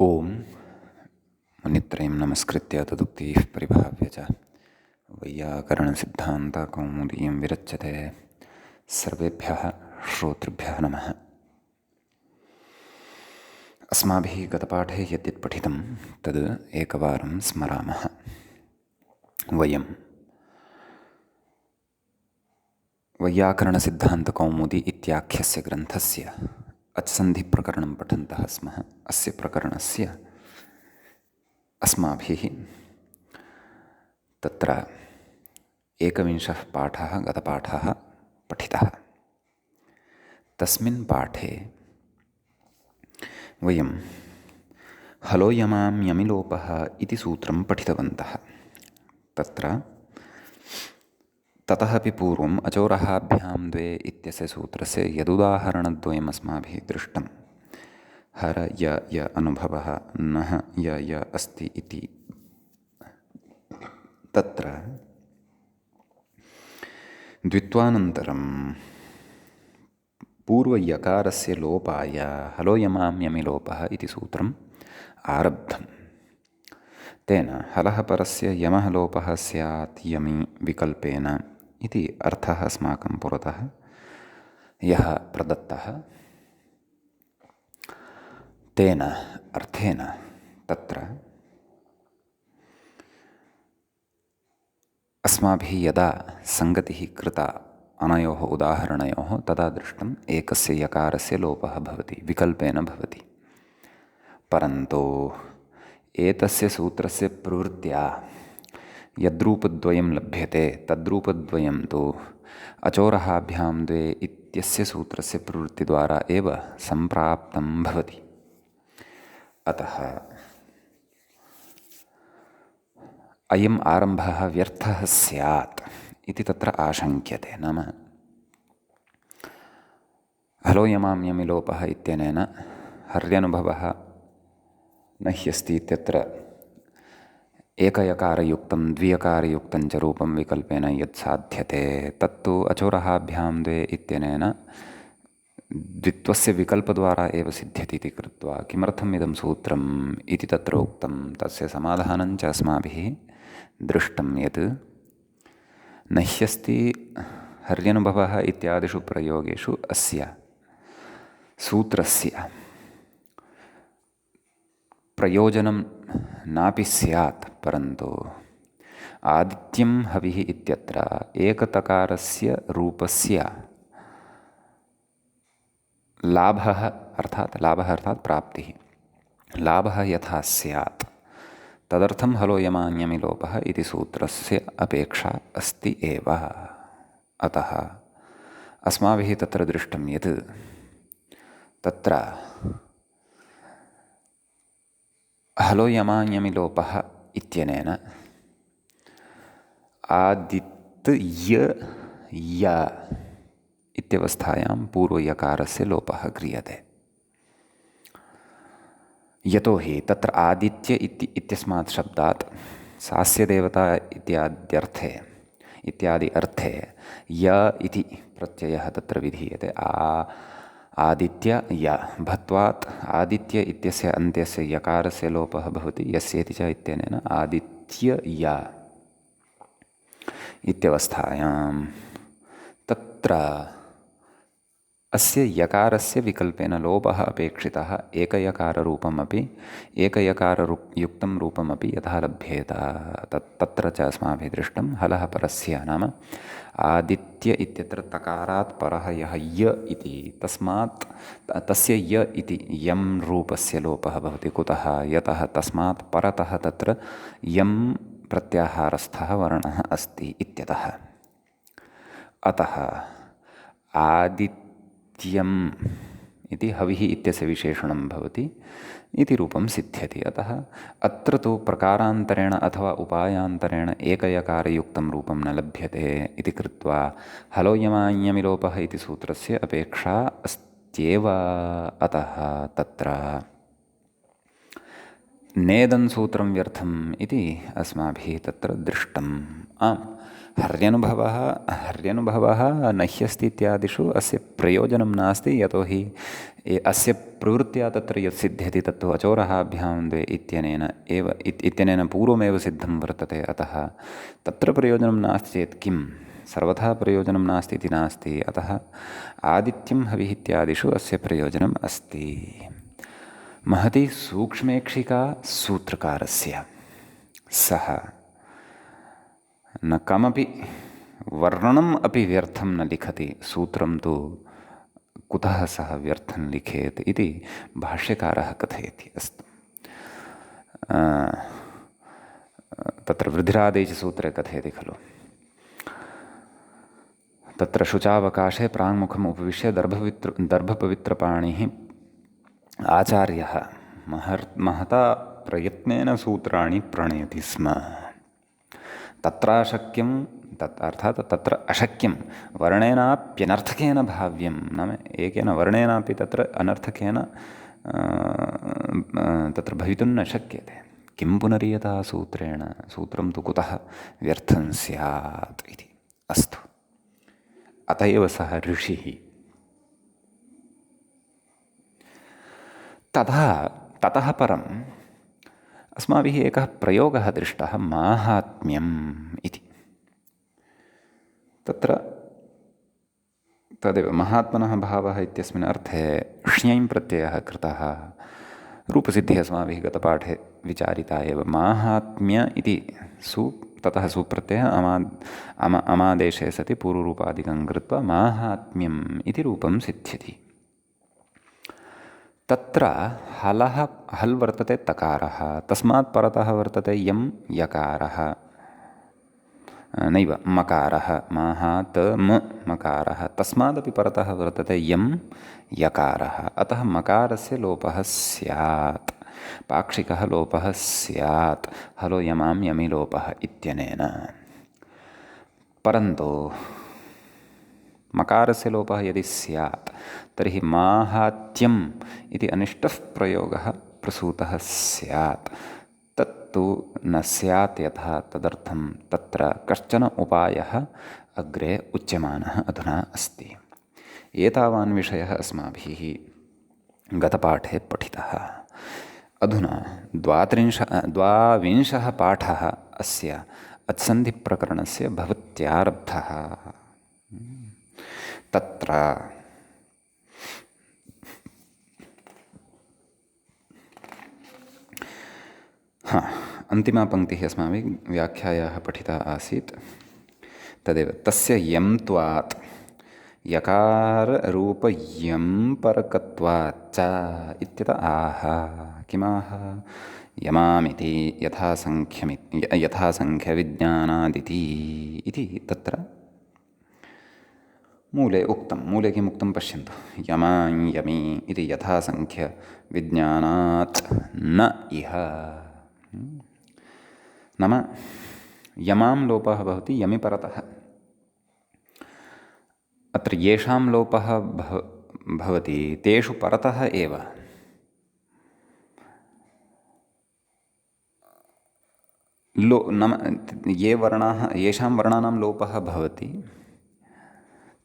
ओम मुनित्रयं नमस्कृत्य तदुक्तिः परिभाव्य च वैयाकरणसिद्धान्तकौमुदीं विरच्यते। सर्वेभ्यः श्रोतृभ्यः नमः। अस्माभिः गतपाठे यद्यत् पठितं तद् एकवारं स्मरामः। वयं वैयाकरणसिद्धान्तकौमुदी इत्याख्यस्य ग्रन्थस्य अच्सन्धिप्रकरणं पठन्तः स्मः। अस्य प्रकरणस्य अस्माभिः तत्र एकविंशः पाठः गतपाठः पठितः। तस्मिन् पाठे वयं हलोयमां यमिलोपः इति सूत्रं पठितवन्तः। तत्र ततः अपि पूर्वम् अचोरहाभ्यां द्वे इत्यस्य सूत्रस्य यदुदाहरणद्वयम् अस्माभिः दृष्टं। हर य य अनुभवः नः य य अस्ति इति। तत्र द्वित्वानन्तरं पूर्वयकारस्य लोपाय हलोयमां यमिलोपः इति सूत्रम् आरब्धम्। तेन हलः परस्य यमः लोपः स्यात् यमि विकल्पेन इति अर्थः अस्माकं पुरतः यः प्रदत्तः। तेन अर्थेन तत्र अस्माभिः यदा सङ्गतिः कृता अनयोः उदाहरणयोः तदा दृष्टम् एकस्य यकारस्य लोपः भवति, विकल्पेन भवति। परन्तु एतस्य सूत्रस्य प्रवृत्त्या यद्रूपद्वयं लभ्यते तद्रूपद्वयं तु अचोरहाभ्यां द्वे इत्यस्य सूत्रस्य प्रवृत्तिद्वारा एव सम्प्राप्तं भवति। अतः अयम् आरम्भः व्यर्थः स्यात् इति तत्र आशङ्क्यते। नाम हलोयमां यमिलोपः इत्यनेन हर्यनुभवः न ह्यस्ति इत्यत्र एकयकारयुक्तं द्वियकारयुक्तं च रूपं विकल्पेन यत् साध्यते तत्तु अचोरहाभ्यां द्वे इत्यनेन द्वित्वस्य विकल्पद्वारा एव सिद्ध्यति इति कृत्वा किमर्थम् इदं सूत्रम् इति तत्र उक्तं। तस्य समाधानं च अस्माभिः दृष्टं यत् न ह्यस्ति हर्यनुभवः इत्यादिषु प्रयोगेषु अस्य सूत्रस्य प्रयोजनं नापि स्यात्, परन्तु आदित्यं हविः इत्यत्र एकतकारस्य रूपस्य लाभः अर्थात् प्राप्तिः, लाभः यथा स्यात् तदर्थं हलोयमां यमिलोपः इति सूत्रस्य अपेक्षा अस्ति एव। अतः अस्माभिः तत्र दृष्टं यत् तत्र हलोयमां यमिलोपः इत्यनेन आदित् य य इत्यवस्थायां पूर्वयकारस्य लोपः क्रियते। यतोहि तत्र आदित्य इत्यस्मात् शब्दात् सास्य देवता इत्यादि अर्थे य इति प्रत्ययः तत्र विधीयते। आदित्य य भत्वात् आदित्य इत्यस्य अन्त्यस्य यकारस्य लोपः भवति यस्येति च इत्यनेन आदित्य य इत्यवस्थायां तत्र अस्य यकारस्य विकल्पेन लोपः अपेक्षितः एकयकारयुक्तं रूपमपि यथा लभ्येत तत्र च अस्माभिः दृष्टं हलः परस्य नाम आदित्य इत्यत्र तकारात् परः यः य इति तस्मात् तस्य य इति यं रूपस्य लोपः भवति। कुतः? यतः तस्मात् परतः तत्र यं प्रत्याहारस्थः वर्णः अस्ति इत्यतः। अतः आदित्यम् इति हविः इत्यस्य विशेषणं भवति इति रूपं सिद्ध्यति। अतः अत्र तु प्रकारान्तरेण अथवा उपायान्तरेण एकयकारयुक्तं रूपं न लभ्यते इति कृत्वा हलोयमां यमिलोपः इति सूत्रस्य अपेक्षा अस्त्येव। अतः तत्र नेदन् सूत्रं व्यर्थम् इति अस्माभिः तत्र दृष्टम्। आम्, हर्यनुभवः न ह्यस्ति इत्यादिषु अस्य प्रयोजनं नास्ति, यतोहि अस्य प्रवृत्त्या तत्र यत् सिद्ध्यति तत्तु अचोरहाभ्यां द्वे इत्यनेन पूर्वमेव सिद्धं वर्तते। अतः तत्र प्रयोजनं नास्ति चेत् किं सर्वथा प्रयोजनं नास्ति इति नास्ति। अतः आदित्यं हविः इत्यादिषु अस्य प्रयोजनम् अस्ति। महती सूक्ष्मेक्षिका सूत्रकारस्य। सः न कमपि वर्णनम् अपि व्यर्थं न लिखति। सूत्रं तु कुतः सः व्यर्थं लिखेत् इति भाष्यकारः कथयति। अस्तु, तत्र वृद्धिरादेशसूत्रे कथयति खलु, तत्र शुचावकाशे प्राङ्मुखम् उपविश्य दर्भपवित्रपाणिः आचार्यः महता प्रयत्नेन सूत्राणि प्रणयति स्म। तत्राशक्यं अर्थात् तत्र अशक्यं वर्णेनाप्यनर्थकेन भाव्यं, नाम एकेन वर्णेनापि तत्र अनर्थकेन तत्र भवितुं न शक्यते। किं पुनरीयता सूत्रेण, सूत्रं तु कुतः व्यर्थं स्यात् इति। अस्तु, अत एव सः ऋषिः। ततः परम् अस्माभिः एकः प्रयोगः दृष्टः, माहात्म्यम् इति। तत्र तदेव महात्मनः भावः इत्यस्मिन् अर्थे ष्ञैं प्रत्ययः कृतः। रूपसिद्धिः अस्माभिः गतपाठे विचारिता एव। माहात्म्य इति ततः सुप्रत्ययः अमादेशे सति पूर्वरूपादिकं कृत्वा माहात्म्यम् इति रूपं सिद्ध्यति। तत्र हल् वर्तते तकारः, तस्मात् परतः वर्तते यं यकारः, नैव मकारः, मकारः, तस्मादपि परतः वर्तते यं यकारः। अतः मकारस्य लोपः स्यात्, पाक्षिकः लोपः स्यात्, हलो यमां यमि लोपः इत्यनेन। परन्तु मकारस्य लोपः यदि स्यात् तर्हि माहात्म्यम् इति अनिष्टः प्रयोगः प्रसूतः स्यात्। तत्तु न स्यात् यथा, तदर्थं तत्र कश्चन उपायः अग्रे उच्यमानः अधुना अस्ति। एतावान् विषयः अस्माभिः गतपाठे पठितः। अधुना द्वाविंशः पाठः अस्य अत्सन्धिप्रकरणस्य भवत्यारब्धः। तत्र अन्तिमा पङ्क्तिः अस्माभिः व्याख्यायाः पठिता आसीत्। तदेव तस्य यं त्वात् यकाररूप यं परकत्वाच्च इत्यत आह। किमाह? यमामिति यथासङ्ख्यविज्ञानादिति इति तत्र मूले उक्तं। मूले किमुक्तं पश्यन्तु। यमां यमि इति यथासङ्ख्यविज्ञानात् न इह, नाम यमां लोपः भवति यमि परतः। अत्र येषां लोपः भवति तेषु परतः एव नाम येषां वर्णानां लोपः भवति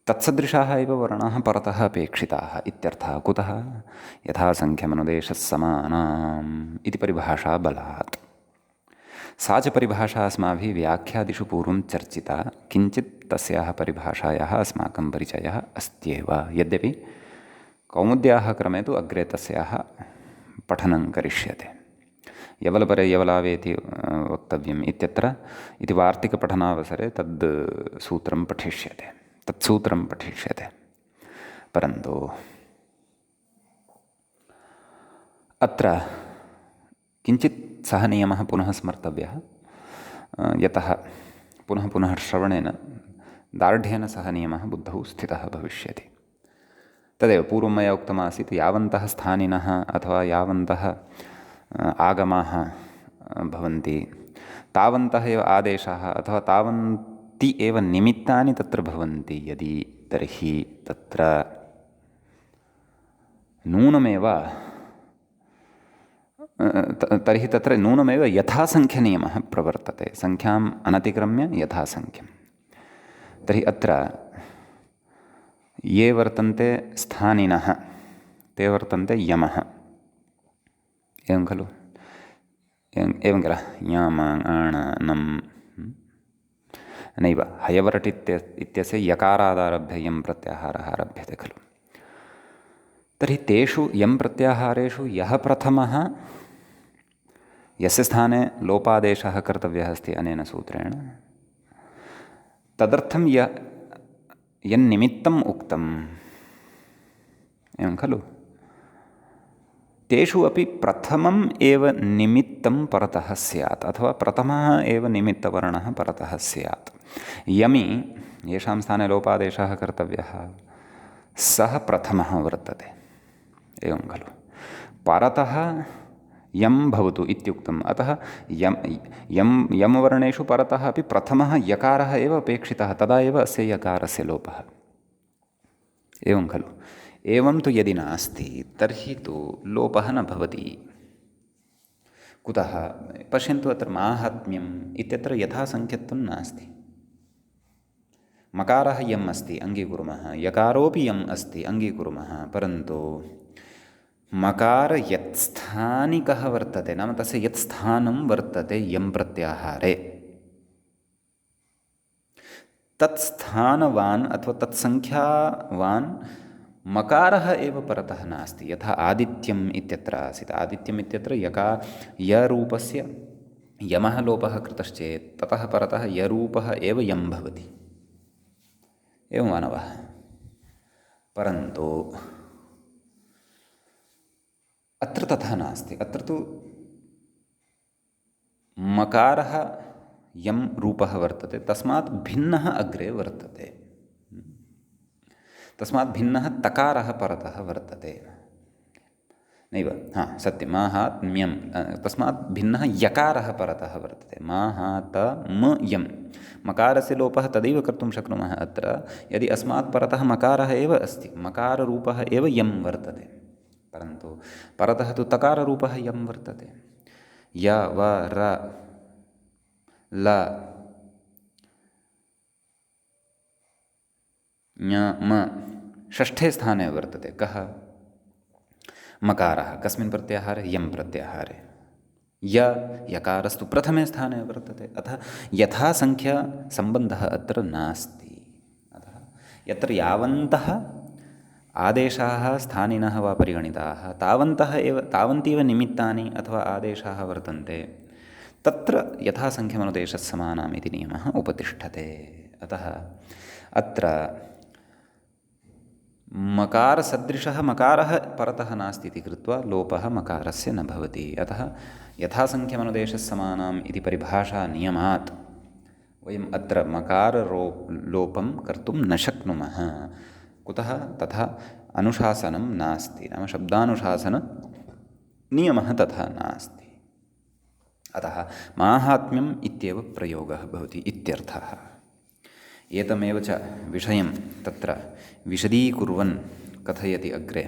तत्सदृशाः एव वर्णाः परतः अपेक्षिताः इत्यर्थः। कुतः? यथासङ्ख्यमनुदेशः समानाम् इति परिभाषा बलात्। सा च परिभाषा अस्माभिः व्याख्यादिषु पूर्वं चर्चिता। किञ्चित् तस्याः परिभाषायाः अस्माकं परिचयः अस्त्येव, यद्यपि कौमुद्याः क्रमे तु अग्रे तस्याः पठनं करिष्यते। यवलपरे यवलावेति वक्तव्यम् इत्यत्र इति वार्तिकपठनावसरे तत्सूत्रं पठिष्यते। परन्तु अत्र किञ्चित् सः नियमः पुनः स्मर्तव्यः, यतः पुनः श्रवणेन दार्ढ्येन सः नियमः बुद्धौ स्थितः भविष्यति। तदेव पूर्वं मया उक्तमासीत्, यावन्तः स्थानिनः अथवा यावन्तः आगमाः भवन्ति तावन्तः एव आदेशाः अथवा तावन्ति एव निमित्तानि तत्र भवन्ति यदि, तर्हि तत्र नूनमेव यथासङ्ख्यनियमः प्रवर्तते, सङ्ख्याम् अनतिक्रम्य यथासङ्ख्यं। तर्हि अत्र ये वर्तन्ते स्थानिनः ते वर्तन्ते यमः। एवं खलु? एवं किल? याम आण नम् नैव हयवरट् इत्यस्य यकारादारभ्य यं प्रत्याहारः आरभ्यते खलु। तर्हि तेषु यं प्रत्याहारेषु यः प्रथमः, यस्य स्थाने लोपादेशः कर्तव्यः अस्ति अनेन सूत्रेण, तदर्थं यन्निमित्तम् उक्तम्, एवं खलु? तेषु अपि प्रथमम् एव निमित्तं परतः स्यात्, अथवा प्रथमः एव निमित्तवर्णः परतः स्यात्। यमि येषां स्थाने लोपादेशः कर्तव्यः सः प्रथमः वर्तते, एवं खलु? परतः यं भवतु इत्युक्तम्। अतः यं वर्णेषु परतः अपि प्रथमः यकारः एव अपेक्षितः, तदा एव अस्य यकारस्य लोपः, एवं खलु? एवं तु यदि नास्ति तर्हि तु लोपः न भवति। कुतः? पश्यन्तु, अत्र माहात्म्यम् इत्यत्र यथासङ्ख्यत्वं नास्ति। मकारः यम् अस्ति, अङ्गीकुर्मः, यकारोपि यम् अस्ति, अङ्गीकुर्मः, परन्तु मकार यत्स्थानिकः वर्तते, नाम तस्य यत् स्थानं वर्तते यं प्रत्याहारे, तत् स्थानवान् अथवा तत्सङ्ख्यावान् मकारः एव परतः नास्ति। यथा आदित्यम् इत्यत्र आसीत्। आदित्यम् इत्यत्र यरूपस्य यमः लोपः कृतश्चेत् ततः परतः यरूपः एव यं भवति, एवं वा न वा? परन्तु अत्र तथा नास्ति। अत्र तु मकारः यं रूपः वर्तते तस्मात् भिन्नः अग्रे वर्तते, तस्मात् भिन्नः तकारः परतः वर्तते। नैव, सत्यं, माहात्म्यं, तस्मात् भिन्नः यकारः परतः वर्तते। माहात्म्यं मकारस्य लोपः तदैव कर्तुं शक्नुमः अत्र यदि अस्मात् परतः मकारः एव अस्ति, मकाररूपः एव यं वर्तते, परन्तु परतः तु तकाररूपः यं वर्तते। य व र ल ञ म षष्ठे स्थाने वर्तते। कः? मकारः। कस्मिन् प्रत्याहारे? यं प्रत्याहारे। यकारस्तु प्रथमे स्थाने वर्तते। अतः यथासङ्ख्यासम्बन्धः अत्र नास्ति। अतः यत्र यावन्तः आदेशाः स्थानिनः वा परिगणिताः तावन्तीव निमित्तानि अथवा आदेशाः वर्तन्ते, तत्र यथासङ्ख्यमनुदेशस्समानाम् इति नियमः उपतिष्ठते। अतः अत्र मकारसदृशः मकारः परतः नास्ति इति कृत्वा लोपः मकारस्य न भवति। अतः यथासङ्ख्यमनुदेशस्समानाम् इति परिभाषानियमात् वयम् अत्र मकारलोपं कर्तुं न शक्नुमः। कुतः? तथा अनुशासनं नास्ति, नाम शब्दानुशासननियमः तथा नास्ति। अतः माहात्म्यम् इत्येव प्रयोगः भवति इत्यर्थः। एतमेव च विषयं तत्र विशदीकुर्वन् कथयति अग्रे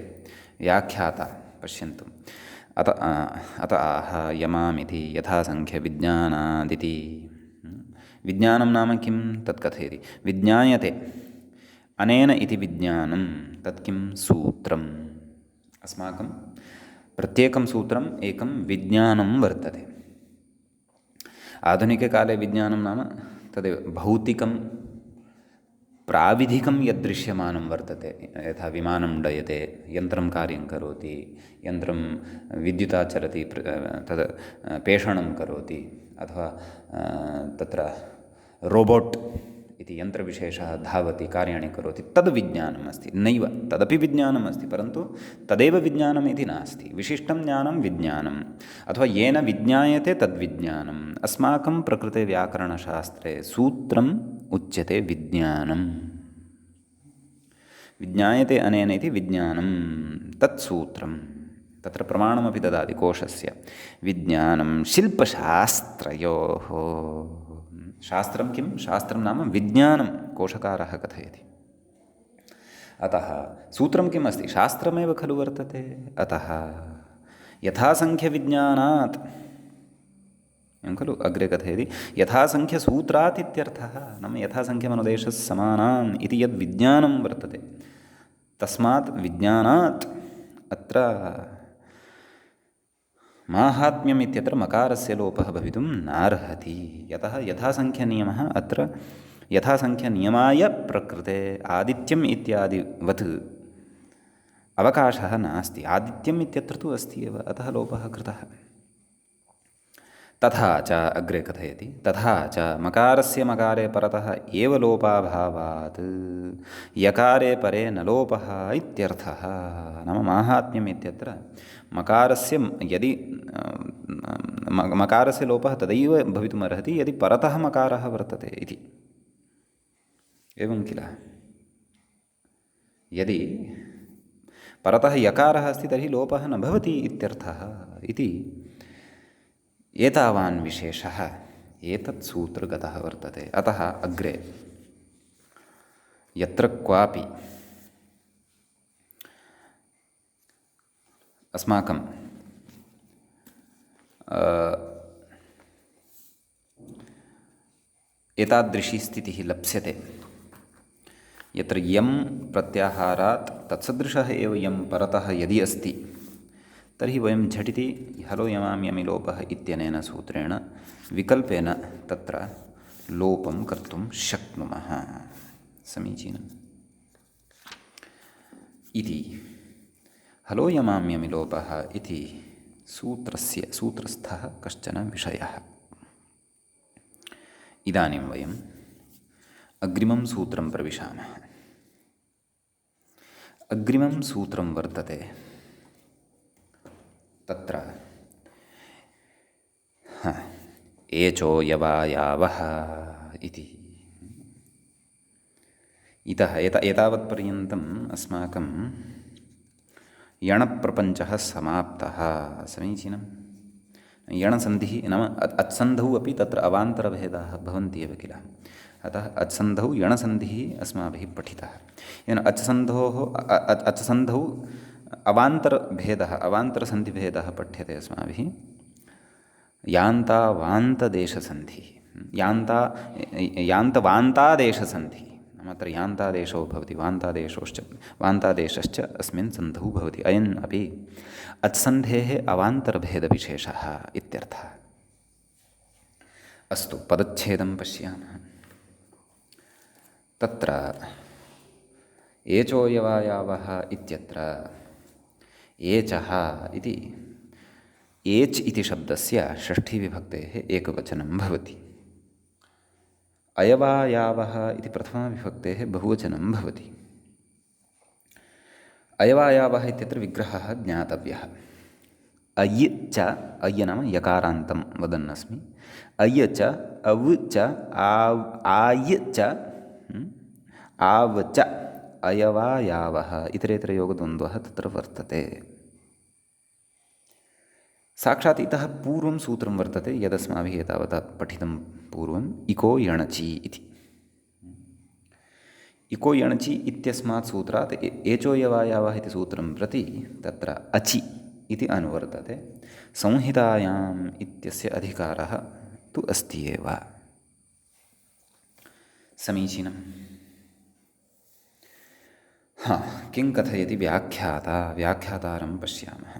व्याख्याता। पश्यन्तु, अत आह यमामिति यथासङ्ख्यविज्ञानादिति। विज्ञानं नाम किं तत् कथयति। विज्ञायते अनेन इति विज्ञानं तत् किं? सूत्रम्। अस्माकं प्रत्येकं सूत्रम् एकं विज्ञानं वर्तते। आधुनिककाले विज्ञानं नाम तदेव भौतिकं प्राविधिकं यद्दृश्यमानं वर्तते। यथा विमानं उड्डयते, यन्त्रं कार्यं करोति, यन्त्रं विद्युता चलति, तद् पेषणं करोति, अथवा तत्र रोबोट् इति यन्त्रविशेषः धावति, कार्याणि करोति, तद् विज्ञानम् अस्ति। नैव, तदपि विज्ञानम् अस्ति, परन्तु तदेव विज्ञानम् इति नास्ति। विशिष्टं ज्ञानं विज्ञानम्, अथवा येन विज्ञायते तद्विज्ञानम्। अस्माकं प्रकृते व्याकरणशास्त्रे सूत्रम् उच्यते विज्ञानम्। विज्ञायते अनेन इति विज्ञानं तत् सूत्रं। तत्र प्रमाणमपि ददाति कोशस्य। विज्ञानं शिल्पशास्त्रयोः। शास्त्रं किं? शास्त्रं नाम विज्ञानं, कोशकारः कथयति। अतः सूत्रं किम् अस्ति? शास्त्रमेव खलु वर्तते। अतः यथासङ्ख्यविज्ञानात्, एवं खलु अग्रे कथयति, यथासङ्ख्यसूत्रात् इत्यर्थः। नाम यथासङ्ख्यमनुदेशस्समानान् इति यद् विज्ञानं वर्तते, तस्मात् विज्ञानात् अत्र माहात्म्यम् इत्यत्र मकारस्य लोपः भवितुं नार्हति। यतः यथासङ्ख्यनियमः अत्र यथासङ्ख्यनियमाय प्रकृते आदित्यम् इत्यादिवत् अवकाशः नास्ति। आदित्यम् इत्यत्र तु अस्ति एव, अतः लोपः कृतः। तथा च अग्रे कथयति, तथा च मकारस्य मकारे परतः एव लोपाभावात् यकारे परे न लोपः इत्यर्थः। नाम माहात्म्यम् इत्यत्र मकारस्य यदि मकारस्य लोपः तदैव भवितुमर्हति यदि परतः मकारः वर्तते इति। एवं किल, यदि परतः यकारः अस्ति तर्हि लोपः न भवति इत्यर्थः इति एतावान् विशेषः एतत् सूत्रगतः वर्तते। अतः अग्रे यत्र क्वापि अस्माकं एतादृशी स्थितिः लप्स्यते यत्र यं प्रत्याहारात् तत्सदृशः एव यं परतः यदि अस्ति तर्हि वयं झटिति हलो यमां यमि लोपः इत्यनेन सूत्रेण विकल्पेन तत्र लोपं कर्तुं शक्नुमः। समीचीनम् इति हलो यमां यमि लोपः इति सूत्रस्थः कश्चन विषयः। इदानीं वयम् अग्रिमं सूत्रं प्रविशामः। अग्रिमं सूत्रं वर्तते तत्र एचो यवायावः इति। इतः एतावत्पर्यन्तम् अस्माकं यणप्रपञ्चः समाप्तः। समीचीनं। यणसन्धिः नाम अत्सन्धौ अपि तत्र अवान्तरभेदाः भवन्ति एव किल, अतः अत्सन्धौ यणसन्धिः अस्माभिः पठितः। येन अत्सन्धौ अवान्तरभेदः अवान्तरसन्धिभेदः पठ्यते अस्माभिः। यान्तावान्तदेशसन्धिः यान्तवान्तादेशसन्धिः नाम अत्र यान्तादेशो भवति वान्तादेशश्च अस्मिन् सन्धौ भवति। अयम् अपि अत्सन्धेः अवान्तरभेदविशेषः इत्यर्थः। अस्तु, पदच्छेदं पश्यामः। तत्र एचोयवायावः इत्यत्र एचः इति एच् इति शब्दस्य षष्ठीविभक्तेः एकवचनं भवति। अयवायावः इति प्रथमाविभक्तेः बहुवचनं भवति। अयवायावः इत्यत्र विग्रहः ज्ञातव्यः। अय् च, अय् नाम यकारान्तं वदन्नस्मि, अय् च अव् च आय् च आव् च अयवायावः इतरेतरयोगद्वन्द्वः तत्र वर्तते। साक्षात् इतः पूर्वं सूत्रं वर्तते यदस्माभिः एतावता पठितं पूर्वम्, इको यणचि इति। इको यणचि इत्यस्मात् सूत्रात् एचोयवायावः इति सूत्रं प्रति तत्र अचि इति अनुवर्तते। संहितायाम् इत्यस्य अधिकारः तु अस्ति एव। समीचीनम्। किं कथयति व्याख्यातारं पश्यामः।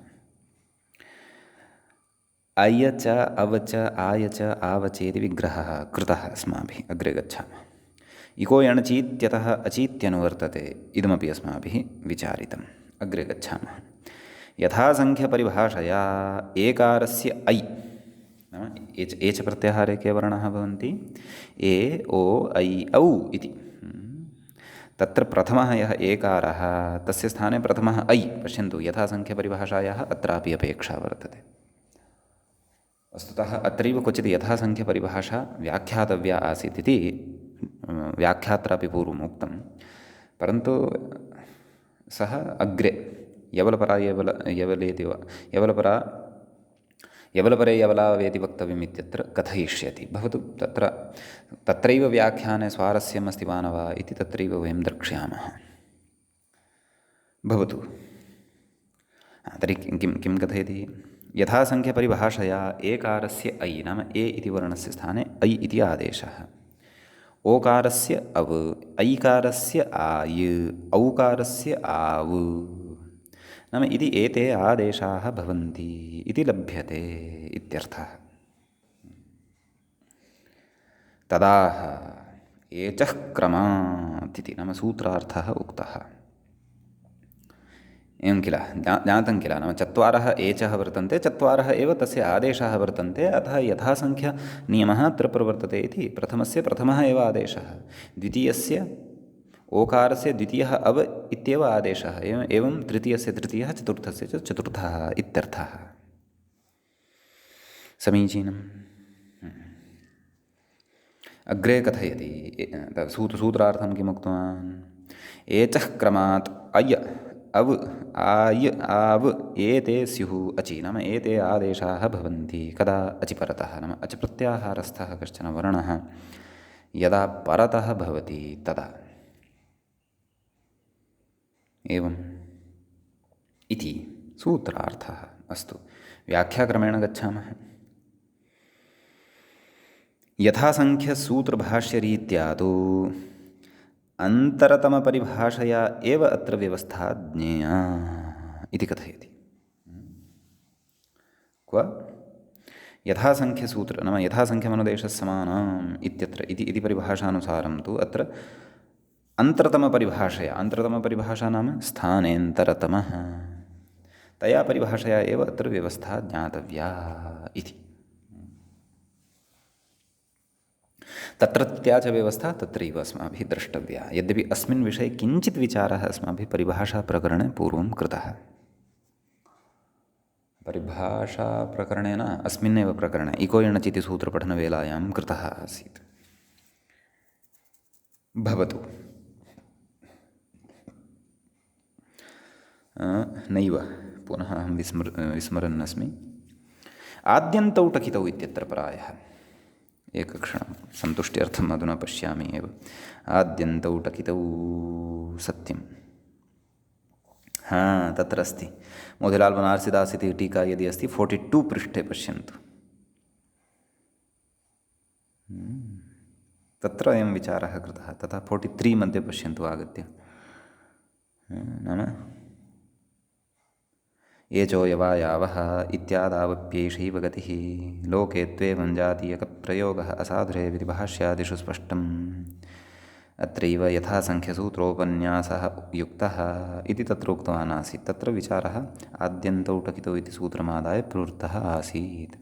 अय च अव च आय च आव चेति विग्रहः कृतः अस्माभिः। अग्रे गच्छामः। इको यणचीत्यतः अचीत्यनुवर्तते, इदमपि अस्माभिः विचारितम्। अग्रे गच्छामः। यथासङ्ख्यपरिभाषया एकारस्य ऐ नाम एच प्रत्याहारे के वर्णाः भवन्ति, ए ओ ऐ औ इति। तत्र प्रथमः यः एकारः तस्य स्थाने प्रथमः ऐ पश्यन्तु, यथासङ्ख्यपरिभाषायाः अत्रापि अपेक्षा वर्तते। वस्तुतः अत्रैव क्वचित् यथासङ्ख्यपरिभाषा व्याख्यातव्या आसीत् इति व्याख्यात्रापि पूर्वम् उक्तं, परन्तु सः अग्रे यवलपरे यवलावेति वक्तव्यम् इत्यत्र कथयिष्यति। भवतु, तत्रैव व्याख्याने स्वारस्यम् अस्ति वा न वा इति तत्रैव वयं द्रक्ष्यामः। भवतु। तर्हि किं कथयति? यथासङ्ख्यपरिभाषया एकारस्य ऐ नाम ए इति वर्णस्य स्थाने ऐ इति आदेशः, ओकारस्य अव्, ऐकारस्य आय्, औकारस्य आव्, नाम इति एते आदेशाः भवन्ति इति लभ्यते इत्यर्थः। तदाह एचः क्रमात् इति नाम सूत्रार्थः उक्तः। एवं किल ज्ञातं किल, नाम चत्वारः एचः वर्तन्ते, चत्वारः एव तस्य आदेशाः वर्तन्ते, अतः यथासङ्ख्यनियमः अत्र प्रवर्तते इति प्रथमस्य प्रथमः एव आदेशः, द्वितीयस्य ओकारस्य द्वितीयः अव इत्येव आदेशः, एवं तृतीयस्य तृतीयः, चतुर्थस्य च चतुर्थः इत्यर्थः। समीचीनम्। अग्रे कथयति सूत्रार्थं किमुक्तवान्? एचः क्रमात् अय अव् आय आव् एते स्युः अचि, नाम एते आदेशाः भवन्ति कदा? अचि परतः, नाम अच प्रत्याहारस्थः कश्चन वर्णः यदा परतः भवति तदा। एवम् इति सूत्रार्थः। अस्तु, व्याख्याक्रमेण गच्छामः। यथासङ्ख्यसूत्रभाष्यरीत्या तु अन्तरतमपरिभाषया एव अत्र व्यवस्था ज्ञेया इति कथयति। क्व? यथासङ्ख्यसूत्र नाम यथासङ्ख्यमनुदेशस्समानम् इत्यत्र इति परिभाषानुसारं तु अत्र अन्तरतमपरिभाषया, अन्तरतमपरिभाषा नाम स्थानेन्तरतमः, तया परिभाषया एव अत्र व्यवस्था ज्ञातव्या इति। तत्रत्या च व्यवस्था तत्रैव अस्माभिः द्रष्टव्या, यद्यपि अस्मिन् विषये किञ्चित् विचारः अस्माभिः परिभाषाप्रकरणे पूर्वं कृतः। परिभाषाप्रकरणेन अस्मिन्नेव प्रकरणे इको यणचिति सूत्रपठनवेलायां कृतः आसीत्। भवतु। नैव पुनः अहं विस्मरन्नस्मि। आद्यन्तौ टकितौ इत्यत्र प्रायः एकक्षणं सन्तुष्ट्यर्थम् अधुना पश्यामि एव। आद्यन्तौ टकितौ सत्यं, तत्र अस्ति। मोतिलाल् बनारसीदास् इति टीका यदि अस्ति 42 पृष्ठे पश्यन्तु। तत्र अयं विचारः कृतः। तथा 43 मध्ये पश्यन्तु आगत्य। नाम एचो यवायावः इत्यादावप्यैषैव गतिः लोके त्वेवं जातीयकप्रयोगः असाधुरेविति भाष्यादिषु स्पष्टम्। अत्रैव यथासङ्ख्यसूत्रोपन्यासः युक्तः इति तत्र उक्तवान् आसीत्। तत्र विचारः आद्यन्तौ टकितौ इति सूत्रमादाय प्रवृत्तः आसीत्।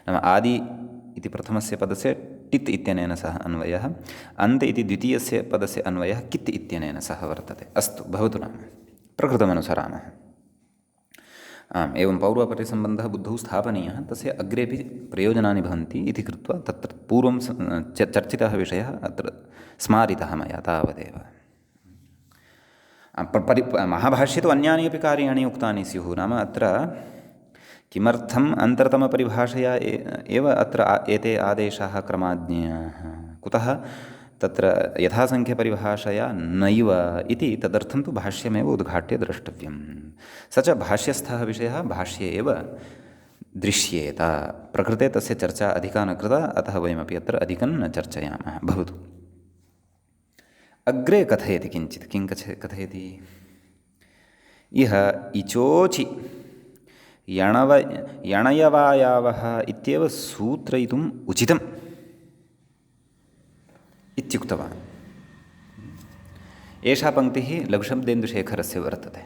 नाम आदि इति प्रथमस्य पदस्य टित् इत्यनेन सह अन्वयः, अन्त इति द्वितीयस्य पदस्य अन्वयः कित् इत्यनेन सह वर्तते। अस्तु, भवतु, नाम प्रकृतमनुसरामः। आम्, एवं पौर्वापर्यसम्बन्धः बुद्धौ स्थापनीयः, तस्य अग्रेपि प्रयोजनानि भवन्ति इति कृत्वा तत्र पूर्वं चर्चितः विषयः अत्र स्मारितः मया तावदेव। महाभाष्ये तु अन्यानि अपि कार्याणि उक्तानि स्युः। नाम अत्र किमर्थम् अन्तरतमपरिभाषया एव अत्र एते आदेशाः क्रमाज्ञेयाः, कुतः तत्र यथासङ्ख्यपरिभाषया नैव इति तदर्थं तु भाष्यमेव उद्घाट्य द्रष्टव्यं। स च भाष्यस्थः विषयः भाष्ये एव दृश्येत। प्रकृते तस्य चर्चा अधिका न कृता, अतः वयमपि अत्र अधिकं न चर्चयामः। भवतु। अग्रे कथयति किञ्चित्। किं कथयति? इह इचोचि यणयवायावः इत्येव सूत्रयितुम् उचितम् इत्युक्तवान्। एषा पङ्क्तिः लघुशब्देन्दुशेखरस्य वर्तते।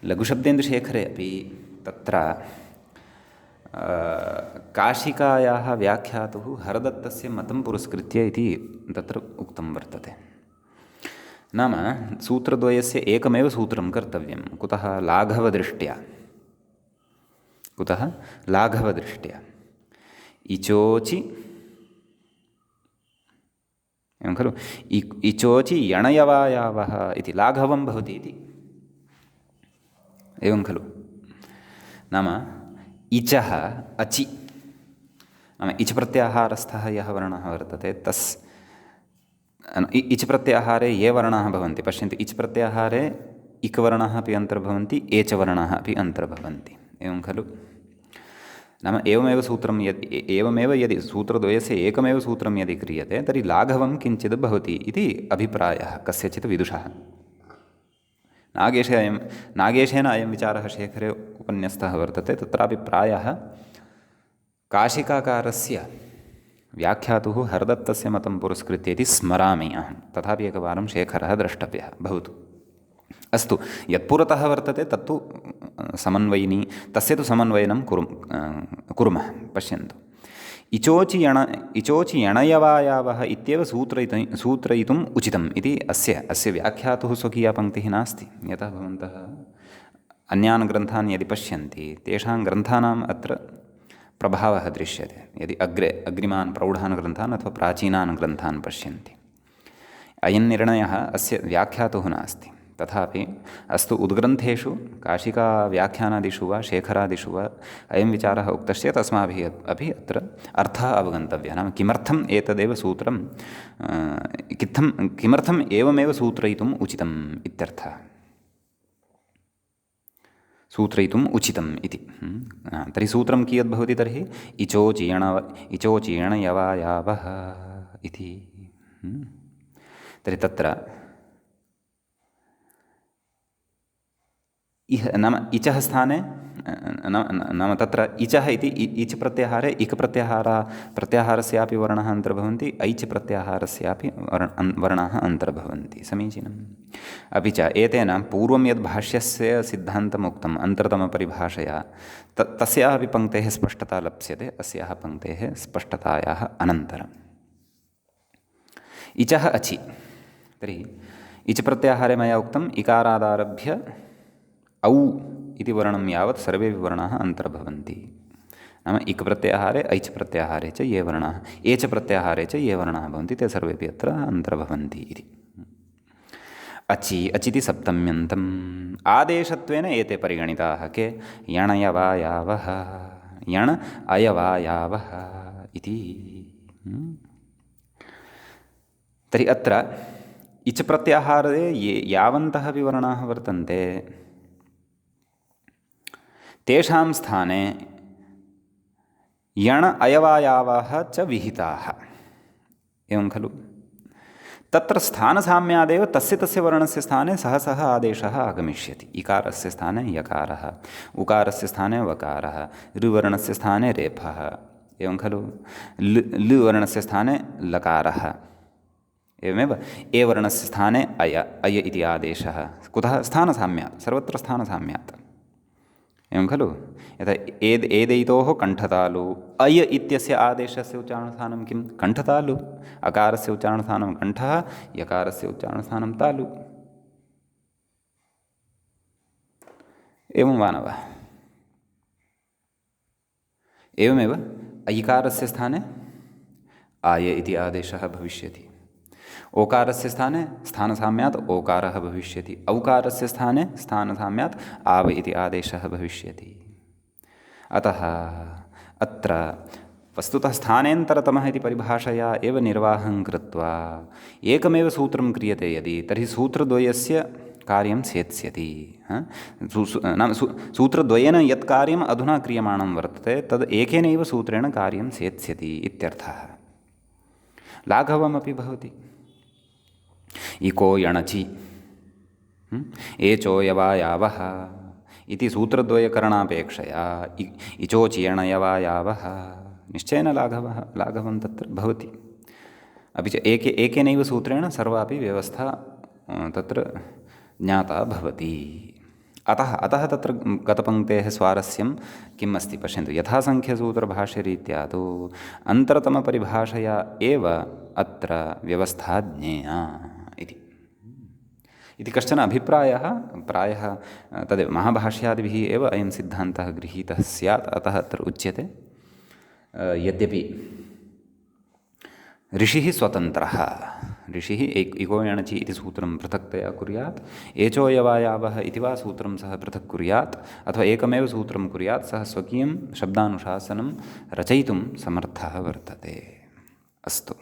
लघुशब्देन्दुशेखरे अपि तत्र काशिकायाः व्याख्यातुः हरदत्तस्य मतं पुरस्कृत्य इति तत्र उक्तं वर्तते। नाम सूत्रद्वयस्य एकमेव सूत्रं कर्तव्यं। कुतः? लाघवदृष्ट्या। कुतः? लाघवदृष्ट्या। इचोचि, एवं खलु, इचोचि यणयवायावः इति लाघवं भवति इति, एवं खलु। नाम इचः अचि, नाम इच् प्रत्याहारस्थः यः वर्णः वर्तते इच् प्रत्याहारे ये वर्णाः भवन्ति, पश्यन्तु, इच् प्रत्याहारे इक् वर्णाः अपि अन्तर्भवन्ति, एच वर्णाः अपि अन्तर्भवन्ति, एवं खलु। नाम एवमेव यदि सूत्रद्वयस्य एकमेव सूत्रं यदि क्रियते तर्हि लाघवं किञ्चित् भवति इति अभिप्रायः कस्यचित् विदुषः। नागेशेन अयं विचारः शेखरे उपन्यस्तः वर्तते। तत्रापि प्रायः काशिकाकारस्य व्याख्यातुः हरदत्तस्य मतं पुरस्कृत्य इति स्मरामि अहं। तथापि एकवारं शेखरः द्रष्टव्यः भवतु। अस्तु, यत्पुरतः वर्तते तत्तु समन्वयिनी, तस्य तु समन्वयनं कुर्मः। पश्यन्तु, इचोचि यणयवायावः इत्येव सूत्रयितुम् उचितम् इति अस्य व्याख्यातुः स्वकीया पङ्क्तिः नास्ति। यतः भवन्तः अन्यान् ग्रन्थान् यदि पश्यन्ति तेषां ग्रन्थानाम् अत्र प्रभावः दृश्यते। यदि अग्रिमान् प्रौढान् ग्रन्थान् अथवा प्राचीनान् ग्रन्थान् पश्यन्ति, अयं निर्णयः अस्य व्याख्यातुः नास्ति। तथापि अस्तु, उद्ग्रन्थेषु काशिकाव्याख्यानादिषु वा शेखरादिषु वा अयं विचारः उक्तश्चेत् अस्माभिः अपि अत्र अर्थः अवगन्तव्यः। नाम किमर्थम् एतदेव सूत्रं किमर्थम् एवमेव सूत्रयितुम् उचितम् इत्यर्थः। सूत्रयितुम् उचितम् इति। तर्हि सूत्रं कियत् भवति तर्हि? इचोचीयणयवायावः इति। तर्हि तत्र नाम इचः स्थाने नाम तत्र इचः इति इच् प्रत्याहारे इक् प्रत्याहारस्यापि वर्णाः अन्तर्भवन्ति, ऐच् प्रत्याहारस्यापि वर्णाः अन्तर्भवन्ति। समीचीनम्। अपि च एतेन पूर्वं यद् भाष्यस्य सिद्धान्तम् उक्तम् अन्तरतमपरिभाषया तस्याः अपि पङ्क्तेः स्पष्टता लप्स्यते अस्याः पङ्क्तेः स्पष्टतायाः अनन्तरम्। इचः अचि। तर्हि इच् प्रत्याहारे मया उक्तम् इकारादारभ्य औ इति वर्णं यावत् सर्वेपि वर्णाः अन्तर्भवन्ति। नाम इक् प्रत्याहारे ऐच् प्रत्याहारे च ये वर्णाः, एच् प्रत्याहारे च ये वर्णाः भवन्ति ते सर्वेपि अत्र अन्तर्भवन्ति इति। अचि अचिति सप्तम्यन्तम् आदेशत्वेन एते परिगणिताः के? यणयवायावः, यण अयवायावः इति। तर्हि अत्र इच् प्रत्याहारे यावन्तः विवरणाः वर्तन्ते तेषां स्थाने यण अयवायावः च विहिताः। एवं खलु? तत्र स्थानसाम्यादेव तस्य वर्णस्य स्थाने सः आदेशः आगमिष्यति। इकारस्य स्थाने यकारः, उकारस्य स्थाने वकारः, ऋवर्णस्य स्थाने रेफः। एवं खलु? लृ वर्णस्य स्थाने लकारः। एवमेव ए वर्णस्य स्थाने अय इति आदेशः। कुतः? स्थानसाम्यात्, सर्वत्र स्थानसाम्यात्। एवं खलु? यथा एदैतोः कण्ठतालु, अय इत्यस्य आदेशस्य उच्चारणस्थानं किं? कण्ठतालु। अकारस्य उच्चारणस्थानं कण्ठः, यकारस्य उच्चारणस्थानं तालु। एवं वा न वा? एवमेव ऐकारस्य स्थाने आय इति आदेशः भविष्यति। ओकारस्य स्थाने स्थानसाम्यात् ओकारः भविष्यति। औकारस्य स्थाने स्थानसाम्यात् आव इति आदेशः भविष्यति। अतः अत्र वस्तुतः स्थानेन्तरतमः इति परिभाषया एव निर्वाहं कृत्वा एकमेव सूत्रं क्रियते यदि, तर्हि सूत्रद्वयस्य कार्यं सेत्स्यति। नाम सूत्रद्वयेन यत् कार्यम् अधुना क्रियमाणं वर्तते तद् एकेनैव सूत्रेण कार्यं सेत्स्यति इत्यर्थः। लाघवमपि भवति। इको यणचि, एचोयवायावः इति सूत्रद्वयकरणापेक्षया इचोचियणयवायावः निश्चयेन लाघवं तत्र भवति। अपि च एकेनैव सूत्रेण सर्वापि व्यवस्था तत्र ज्ञाता भवति। अतः तत्र गतपङ्क्तेः स्वारस्यं किम् अस्ति पश्यन्तु। यथासङ्ख्यसूत्रभाष्यरीत्या तु अन्तरतमपरिभाषया एव अत्र व्यवस्था ज्ञेया इति कश्चन अभिप्रायः। प्रायः तदेव महाभाष्यादिभिः एव अयं सिद्धान्तः गृहीतः स्यात्। अतः अत्र उच्यते यद्यपि ऋषिः स्वतन्त्रः, ऋषिः इको यणचि इति सूत्रं पृथक्तया कुर्यात्, एचोयवायावः इति वा सूत्रं सः पृथक् कुर्यात्, अथवा एकमेव सूत्रं कुर्यात्, सः स्वकीयं शब्दानुशासनं रचयितुं समर्थः वर्तते। अस्तु,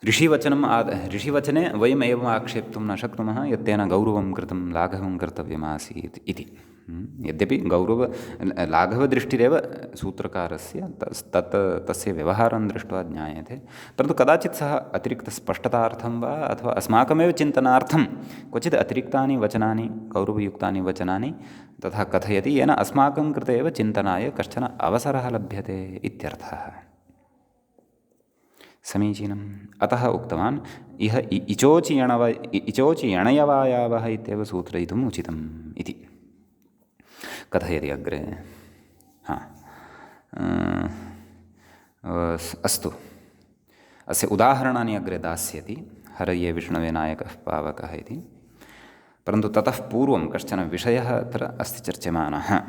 ऋषिवचने वयम् एवम् आक्षेप्तुं न शक्नुमः यत्तेन गौरवं कृतं लाघवं कर्तव्यमासीत् इति। यद्यपि लाघवदृष्टिरेव सूत्रकारस्य तस्य व्यवहारं दृष्ट्वा ज्ञायते, परन्तु कदाचित् सः अतिरिक्तस्पष्टतार्थं वा अथवा अस्माकमेव चिन्तनार्थं क्वचित् अतिरिक्तानि वचनानि, गौरवयुक्तानि वचनानि तथा कथयति, येन अस्माकं कृते एव चिन्तनाय कश्चन अवसरः लभ्यते इत्यर्थः। समीचीनम्। अतः उक्तवान् इह इचोचि यणयवायावः इत्येव सूत्रयितुम् उचितम् इति कथयति अग्रे। अस्तु, अस्य उदाहरणानि अग्रे दास्यति, हरये विष्णवे नायकः पावकः इति। परन्तु ततः पूर्वं कश्चन विषयः अत्र अस्ति चर्च्यमानः।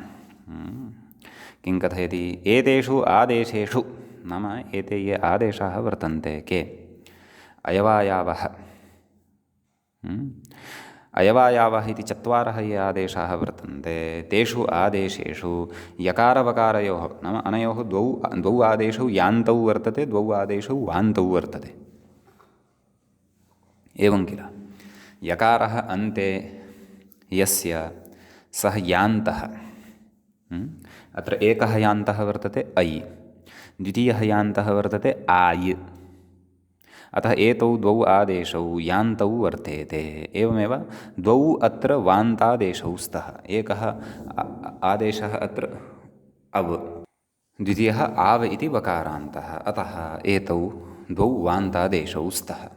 किं कथयति? एतेषु आदेशेषु, नाम एते ये आदेशाः वर्तन्ते के? अयवायावः। अयवायावः इति चत्वारः ये आदेशाः वर्तन्ते, तेषु आदेशेषु यकारवकारयोः, नाम अनयोः द्वौ आदेशौ यान्तौ वर्तते, द्वौ आदेशौ वान्तौ वर्तते। एवं किल? यकारः अन्ते यस्य सः यान्तः। अत्र एकः यान्तः वर्तते ऐ, द्वितीयः यान्तः वर्तते आय्। अतः एतौ द्वौ आदेशौ यान्तौ वर्तेते। एवमेव द्वौ अत्र वान्तादेशौ स्तः। एकः आदेशः अत्र अव्, द्वितीयः आव् इति वकारान्तः। अतः एतौ द्वौ वान्तादेशौ स्तः।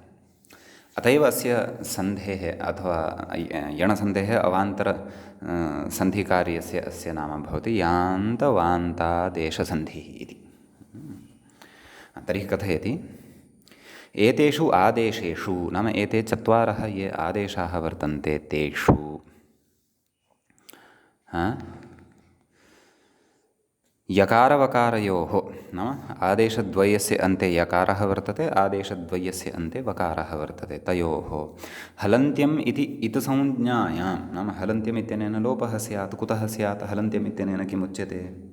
अत एव अस्य सन्धेः अथवा यणसन्धेः अवान्तर सन्धिकार्यस्य अस्य नाम भवति यान्तवान्तादेशसन्धिः इति। तर्हि कथयति, एतेषु आदेशेषु, नाम एते चत्वारः ये आदेशाः वर्तन्ते तेषु यकारवकारयोः, नाम आदेशद्वयस्य अन्ते यकारः वर्तते, आदेशद्वयस्य अन्ते वकारः वर्तते, तयोः हलन्त्यम् इति इतसंज्ञायां, नाम हलन्त्यम् इत्यनेन लोपः स्यात्। कुतः स्यात्? हलन्त्यम् इत्यनेन किमुच्यते?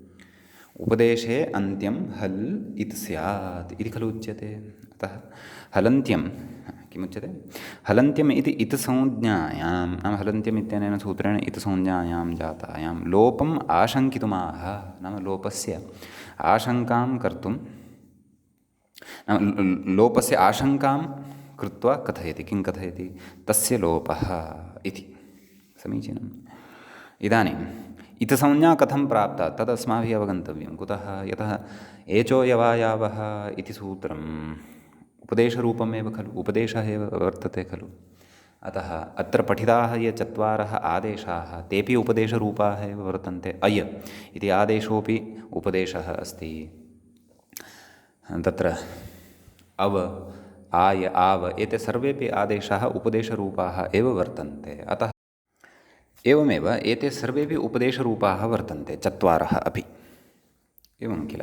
उपदेशे अन्त्यं हल् इति स्यात् इति खलु उच्यते। अतः हलन्त्यं किमुच्यते? हलन्त्यम् इति इतसंज्ञायां, नाम हलन्त्यम् इत्यनेन सूत्रेण इतसंज्ञायां जातायां लोपम् आशङ्कितुमाह, नाम लोपस्य आशङ्कां कर्तुं, नाम लोपस्य आशङ्कां कृत्वा कथयति। किं कथयति? तस्य लोपः इति। समीचीनम्। इदानीम् इतसंज्ञा कथं प्राप्ता तदस्माभिः अवगन्तव्यं। कुतः? यतः एचो यवायावः इति सूत्रम् उपदेशरूपमेव खलु, उपदेशः एव वर्तते खलु। अतः अत्र पठिताः ये चत्वारः आदेशाः तेपि उपदेशरूपाः एव वर्तन्ते। अय इति आदेशोऽपि उपदेशः अस्ति। तत्र अव, आय, आव एते सर्वेपि आदेशाः उपदेशरूपाः एव वर्तन्ते। अतः एवमेव एते सर्वेपि उपदेशरूपाः वर्तन्ते, चत्वारः अपि। एवं किल?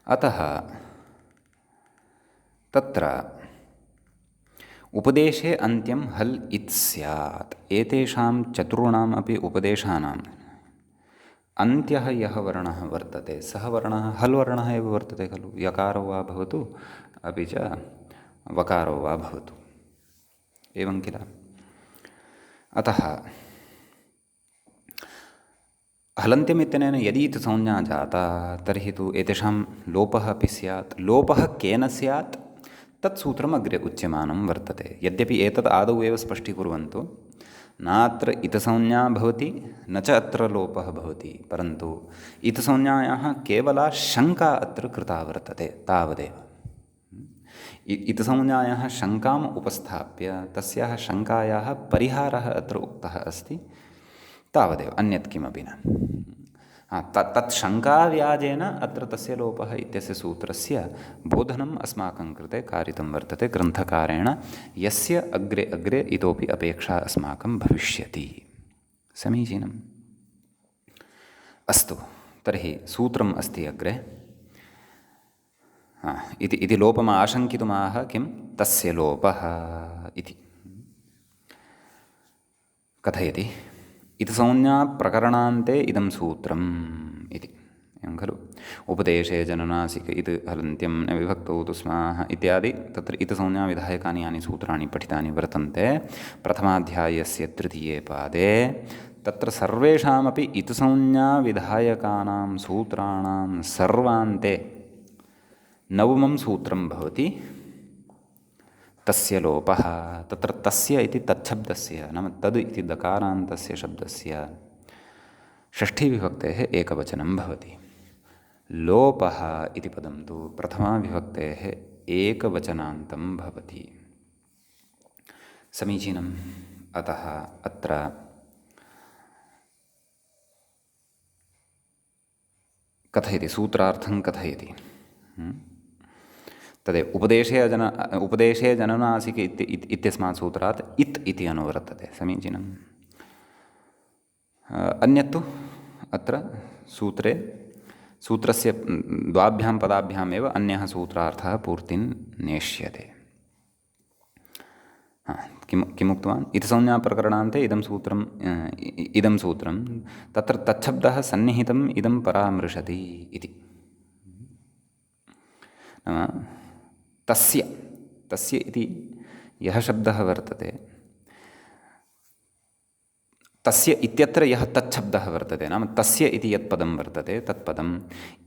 अतः तत्र उपदेशे अन्त्यं हल् इत् स्यात्। एतेषां चतुर्णाम् अपि उपदेशानाम् अन्त्यः यः वर्णः वर्तते सः वर्णः हल् वर्णः एव वर्तते खलु। यकारो वा भवतु अपि च वकारो वा भवतु। एवं किल? अतः हलन्त्यमित्यनेन यदि संज्ञा जाता तर्हि तु एतेषां लोपः अपि स्यात्। लोपः केन स्यात्? तत् सूत्रम् अग्रे उच्यमानं वर्तते। यद्यपि एतत् आदौ एव स्पष्टीकुर्वन्तु, नात्र इतसंज्ञा भवति न च अत्र लोपः भवति, परन्तु इतसंज्ञायाः केवला शङ्का अत्र कृता वर्तते, तावदेव। इतसंज्ञायाः शङ्काम् उपस्थाप्य तस्याः शङ्कायाः परिहारः अत्र उक्तः अस्ति, तावदेव, अन्यत् किमपि न। तत् शङ्काव्याजेन अत्र तस्य लोपः इत्यस्य सूत्रस्य बोधनम् अस्माकं कृते कारितं वर्तते ग्रन्थकारेण, यस्य अग्रे अग्रे इतोपि अपेक्षा अस्माकं भविष्यति। समीचीनम्। अस्तु, तर्हि सूत्रम् अस्ति अग्रे। इति लोपम् आशङ्कितुमाह किं? तस्य लोपः इति कथयति। इतसंज्ञा प्रकरणान्ते इदं सूत्रम् इति। एवं खलु? उपदेशे जननासिक इत् हलन्त्यं न विभक्तौ तु स्माः इत्यादि तत्र इतसंज्ञाविधायकानि यानि सूत्राणि पठितानि वर्तन्ते प्रथमाध्यायस्य तृतीये पादे, तत्र सर्वेषामपि इतुसंज्ञाविधायकानां सूत्राणां सर्वान्ते नवमं सूत्रं भवति तस्य लोपः। तत्र तस्य इति तच्छब्दस्य नाम तद् इति दकारान्तस्य शब्दस्य षष्ठीविभक्तेः एकवचनं भवति। लोपः इति पदं तु प्रथमाविभक्तेः एकवचनान्तं भवति। समीचीनम्। अतः अत्र कथयति, सूत्रार्थं कथयति। तदेव उपदेशे जननासिक इत्यस्मात् सूत्रात् इत् इति अनुवर्तते। समीचीनम्। अन्यत्तु अत्र सूत्रस्य द्वाभ्यां पदाभ्याम् एव अन्यः सूत्रार्थः पूर्तिं नेष्यते। किमुक्तवान्? इतसंज्ञाप्रकरणान्ते इदं सूत्रं तत्र तच्छब्दः सन्निहितम् इदं परामृशति इति। नाम तस्य इति यः शब्दः वर्तते, तस्य इत्यत्र यः तच्छब्दः वर्तते, नाम तस्य इति यत् पदं वर्तते तत्पदम्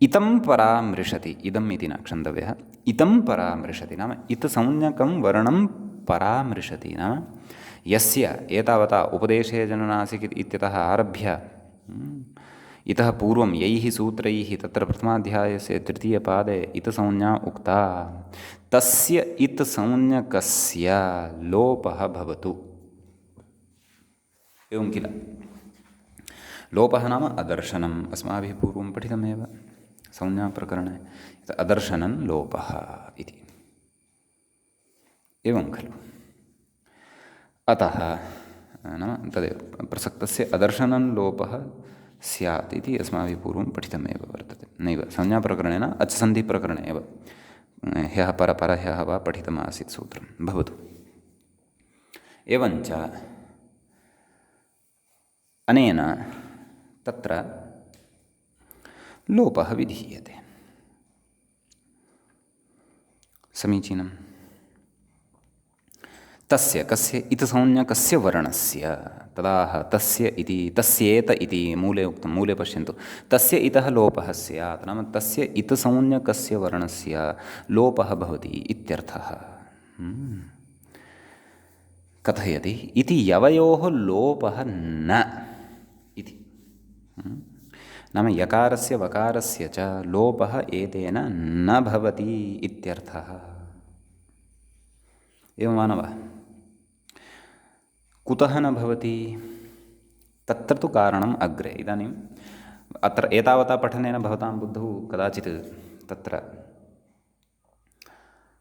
इतं परामृशति। इदम् इति न क्षन्तव्यः, इतं परामृशति नाम इतसंज्ञकं वर्णं परामृशति। नाम यस्य एतावता उपदेशे जननासिक इत्यतः आरभ्य इतः पूर्वं यैः सूत्रैः तत्र प्रथमाध्यायस्य तृतीयपादे इतसंज्ञा उक्ता, तस्य इतसंज्ञकस्य लोपः भवतु। एवं किल? लोपः नाम अदर्शनम्। अस्माभिः पूर्वं पठितमेव संज्ञाप्रकरणे अदर्शनं लोपः इति। एवं खलु? अतः नाम तदेव प्रसक्तस्य अदर्शनं लोपः स्यात् इति अस्माभिः पूर्वं पठितमेव वर्तते। नैव संज्ञाप्रकरणेन अच्सन्धिप्रकरणे एव ह्यः परह्यः वा पठितमासीत् सूत्रं। भवतु। एवञ्च अनेन तत्र लोपः विधीयते। समीचीनम्। तस्य कस्य इतसंज्ञकस्य वर्णस्य तदाह तस्य इति तस्येत इति मूले उक्तं। मूले पश्यन्तु, तस्य इतः लोपः स्यात् नाम तस्य इतसंज्ञकस्य वर्णस्य लोपः भवति इत्यर्थः। कथयति इति यवयोः लोपः न इति। नाम यकारस्य वकारस्य च लोपः एतेन न भवति इत्यर्थः। एवं वा न वा? कुतः न भवति? तत्र तु कारणम् अग्रे। इदानीम् अत्र एतावता पठनेन भवतां बुद्धौ कदाचित् तत्र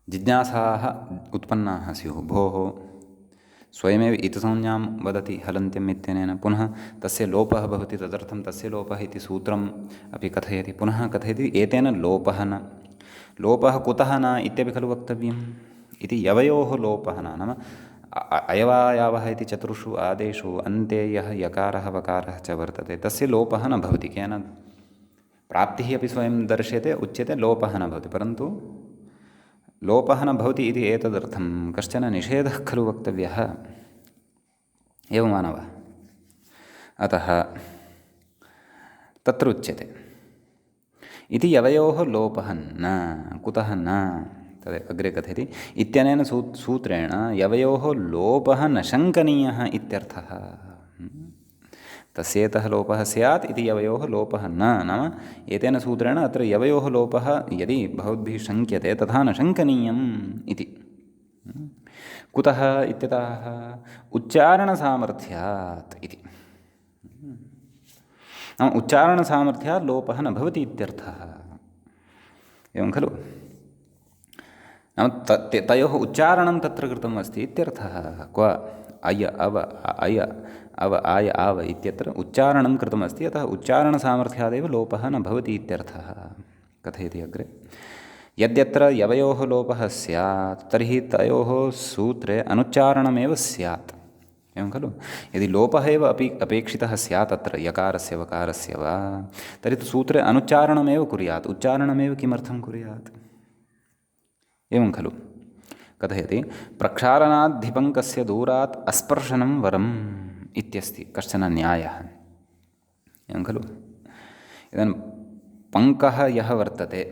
जिज्ञासाः उत्पन्नाः स्युः। भोः, स्वयमेव इतसंज्ञां वदति हलन्त्यम् इत्यनेन, पुनः तस्य लोपः भवति, तदर्थं तस्य लोपः इति सूत्रम् अपि कथयति, पुनः कथयति एतेन लोपः न। लोपः कुतः न इत्यपि खलु वक्तव्यम् इति। यवयोः लोपः न नाम अयवायावः इति चतुर्षु आदेषु अन्ते यः यकारः वकारः च वर्तते तस्य लोपः न भवति। केन? प्राप्तिः अपि स्वयं दर्श्यते, उच्यते लोपः न भवति। परन्तु लोपः न भवति इति एतदर्थं कश्चन निषेधः खलु वक्तव्यः। एवं वा न वा? अतः तत्र उच्यते इति यवयोः लोपः न। कुतः न? तद् अग्रे कथयति इत्यनेन सूत्रेण यवयोः लोपः न शङ्कनीयः इत्यर्थः। तस्येतः लोपः स्यात् इति यवयोः लोपः न नाम एतेन सूत्रेण अत्र यवयोः लोपः यदि भवद्भिः शङ्क्यते तथा न शङ्कनीयम् इति। कुतः इत्यतः उच्चारणसामर्थ्यात् इति। नाम उच्चारणसामर्थ्यात् लोपः न भवति इत्यर्थः। एवं खलु? नाम तयोः उच्चारणं तत्र कृतम् अस्ति इत्यर्थः। क्व अय अव अय अव आय आव इत्यत्र उच्चारणं कृतमस्ति, अतः उच्चारणसामर्थ्यादेव लोपः न भवति इत्यर्थः। कथयति अग्रे यद्यत्र यवयोः लोपः स्यात् तर्हि तयोः सूत्रे अनुच्चारणमेव स्यात्। एवं खलु? यदि लोपः एव अपेक्षितः स्यात् अत्र यकारस्य वकारस्य वा, तर्हि तु सूत्रे अनुच्चारणमेव कुर्यात्, उच्चारणमेव किमर्थं कुर्यात्? एवं खलु? कथयति प्रक्षालनाद्धिपङ्कस्य दूरात् अस्पर्शनं वरम् इत्यस्ति कश्चन न्यायः, एवं खलु। इदानीं पङ्कः यः वर्तते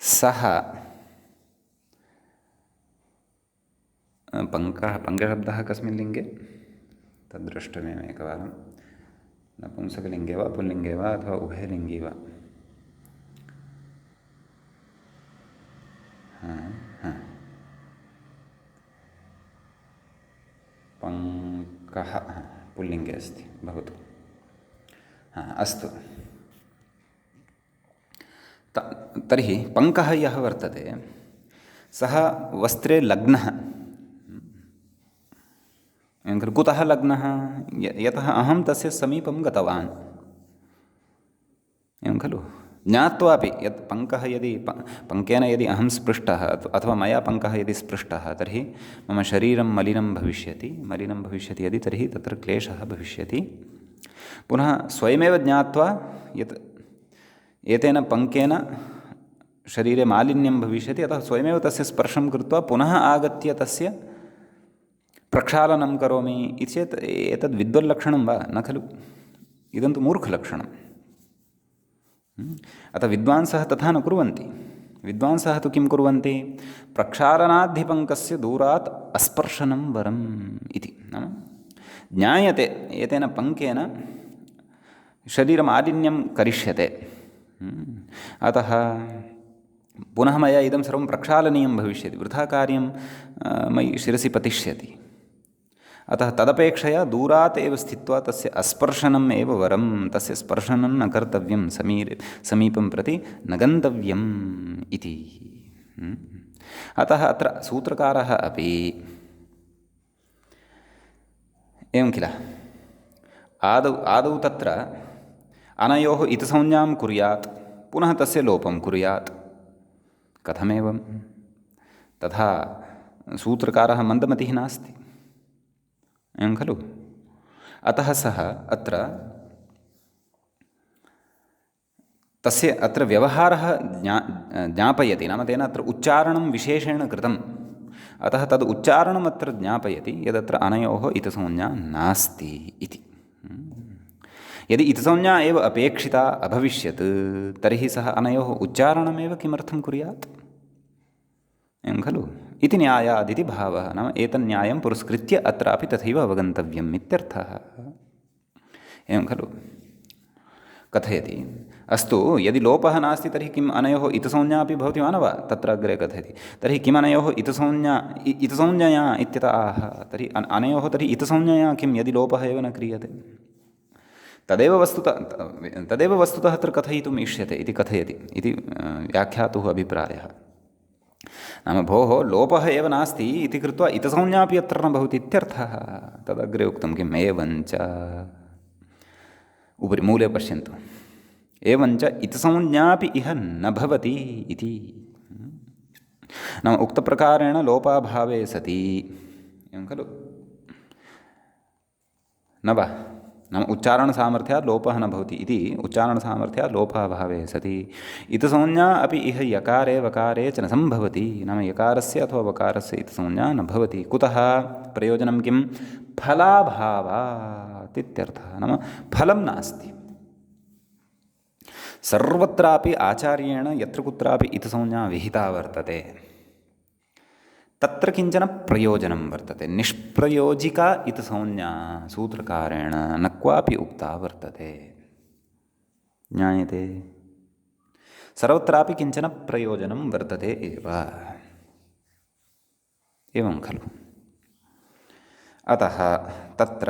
सः पङ्कशब्दः कस्मिन् लिङ्गे तद् द्रष्टव्यम् एकवारं। नपुंसकलिङ्गे वा पुल्लिङ्गे वा अथवा उभयलिङ्गे वा? पङ्कः पुल्लिङ्गे अस्ति, भवतु। अस्तु, तर्हि पङ्कः यः वर्तते सः वस्त्रे लग्नः। कुतः लग्नः? यतः अहं तस्य समीपं गतवान्, एवं खलु। ज्ञात्वापि यत् पङ्कः यदि पङ्केन यदि अहं स्पृष्टः अथवा मया पङ्कः यदि स्पृष्टः तर्हि मम शरीरं मलिनं भविष्यति यदि, तर्हि तत्र क्लेशः भविष्यति। पुनः स्वयमेव ज्ञात्वा यत् एतेन पङ्केन शरीरे मालिन्यं भविष्यति, अतः स्वयमेव तस्य स्पर्शं कृत्वा पुनः आगत्य तस्य प्रक्षालनं करोमि इति चेत् एतद् विद्वल्लक्षणं वा? न खलु, इदं तु मूर्खलक्षणम्। अतः विद्वांसः तथा न कुर्वन्ति। विद्वांसः तु किं कुर्वन्ति? प्रक्षालनाद्धिपङ्कस्य दूरात् अस्पर्शनं वरम् इति। नाम ज्ञायते एतेन पङ्केन शरीरमालिन्यं करिष्यते, अतः पुनः मया इदं सर्वं प्रक्षालनीयं भविष्यति, वृथा कार्यं मयि शिरसि पतिष्यति। अतः तदपेक्षया दूरात् एव स्थित्वा तस्य अस्पर्शनम् एव वरं, तस्य स्पर्शनं न कर्तव्यं, समीपं प्रति न गन्तव्यम् इति। अतः अत्र सूत्रकारः अपि एवं किल, आदौ तत्र अनयोः इतसंज्ञां कुर्यात्, पुनः तस्य लोपं कुर्यात्। कथमेवं? तथा सूत्रकारः मन्दमतिः नास्ति, एवं खलु। अतः सः अत्र तस्य अत्र व्यवहारः ज्ञापयति, नाम तेन अत्र उच्चारणं विशेषेण कृतम्, अतः तद् उच्चारणम् अत्र ज्ञापयति यदत्र अनयोः इतसंज्ञा नास्ति इति। यदि इतसंज्ञा एव अपेक्षिता अभविष्यत् तर्हि सः अनयोः उच्चारणमेव किमर्थं कुर्यात्, एवं खलु इति न्यायादिति भावः। नाम एतन्न्यायं पुरस्कृत्य अत्रापि तथैव अवगन्तव्यम् इत्यर्थः, एवं खलु। कथयति, अस्तु यदि लोपः नास्ति तर्हि किम् अनयोः इतसंज्ञा अपि भवति वा न वा? तत्र अग्रे कथयति, तर्हि किम् अनयोः इतसंज्ञया इत्यतः आह, तर्हि अनयोः तर्हि इतसंज्ञया किं यदि लोपः एव न क्रियते? तदेव वस्तुतः अत्र कथयितुम् इष्यते इति कथयति इति व्याख्यातुः अभिप्रायः। नाम भोः लोपः एव नास्ति इति कृत्वा इतसंज्ञापि अत्र न भवति इत्यर्थः। तदग्रे उक्तं किम्, एवञ्च उपरि मूले पश्यन्तु, एवञ्च इतसंज्ञापि इह न भवति इति। नाम उक्तप्रकारेण लोपाभावे सति, एवं खलु न वा? नाम उच्चारणसामर्थ्यात् लोपः न भवति इति, उच्चारणसामर्थ्यात् लोपाभावे सति इतसंज्ञा अपि इह यकारे वकारे च न सम्भवति। नाम यकारस्य अथवा वकारस्य इतसंज्ञा न भवति। कुतः? प्रयोजनं किं? फलाभावात् इत्यर्थः। नाम फलं नास्ति। सर्वत्रापि आचार्येण यत्र कुत्रापि इतसंज्ञा विहिता वर्तते, तत्र किञ्चन प्रयोजनं वर्तते। निष्प्रयोजिका इतसंज्ञा सूत्रकारेण न क्वापि उक्ता वर्तते, ज्ञायते? सर्वत्रापि किञ्चन प्रयोजनं वर्तते एव, एवं खलु। अतः तत्र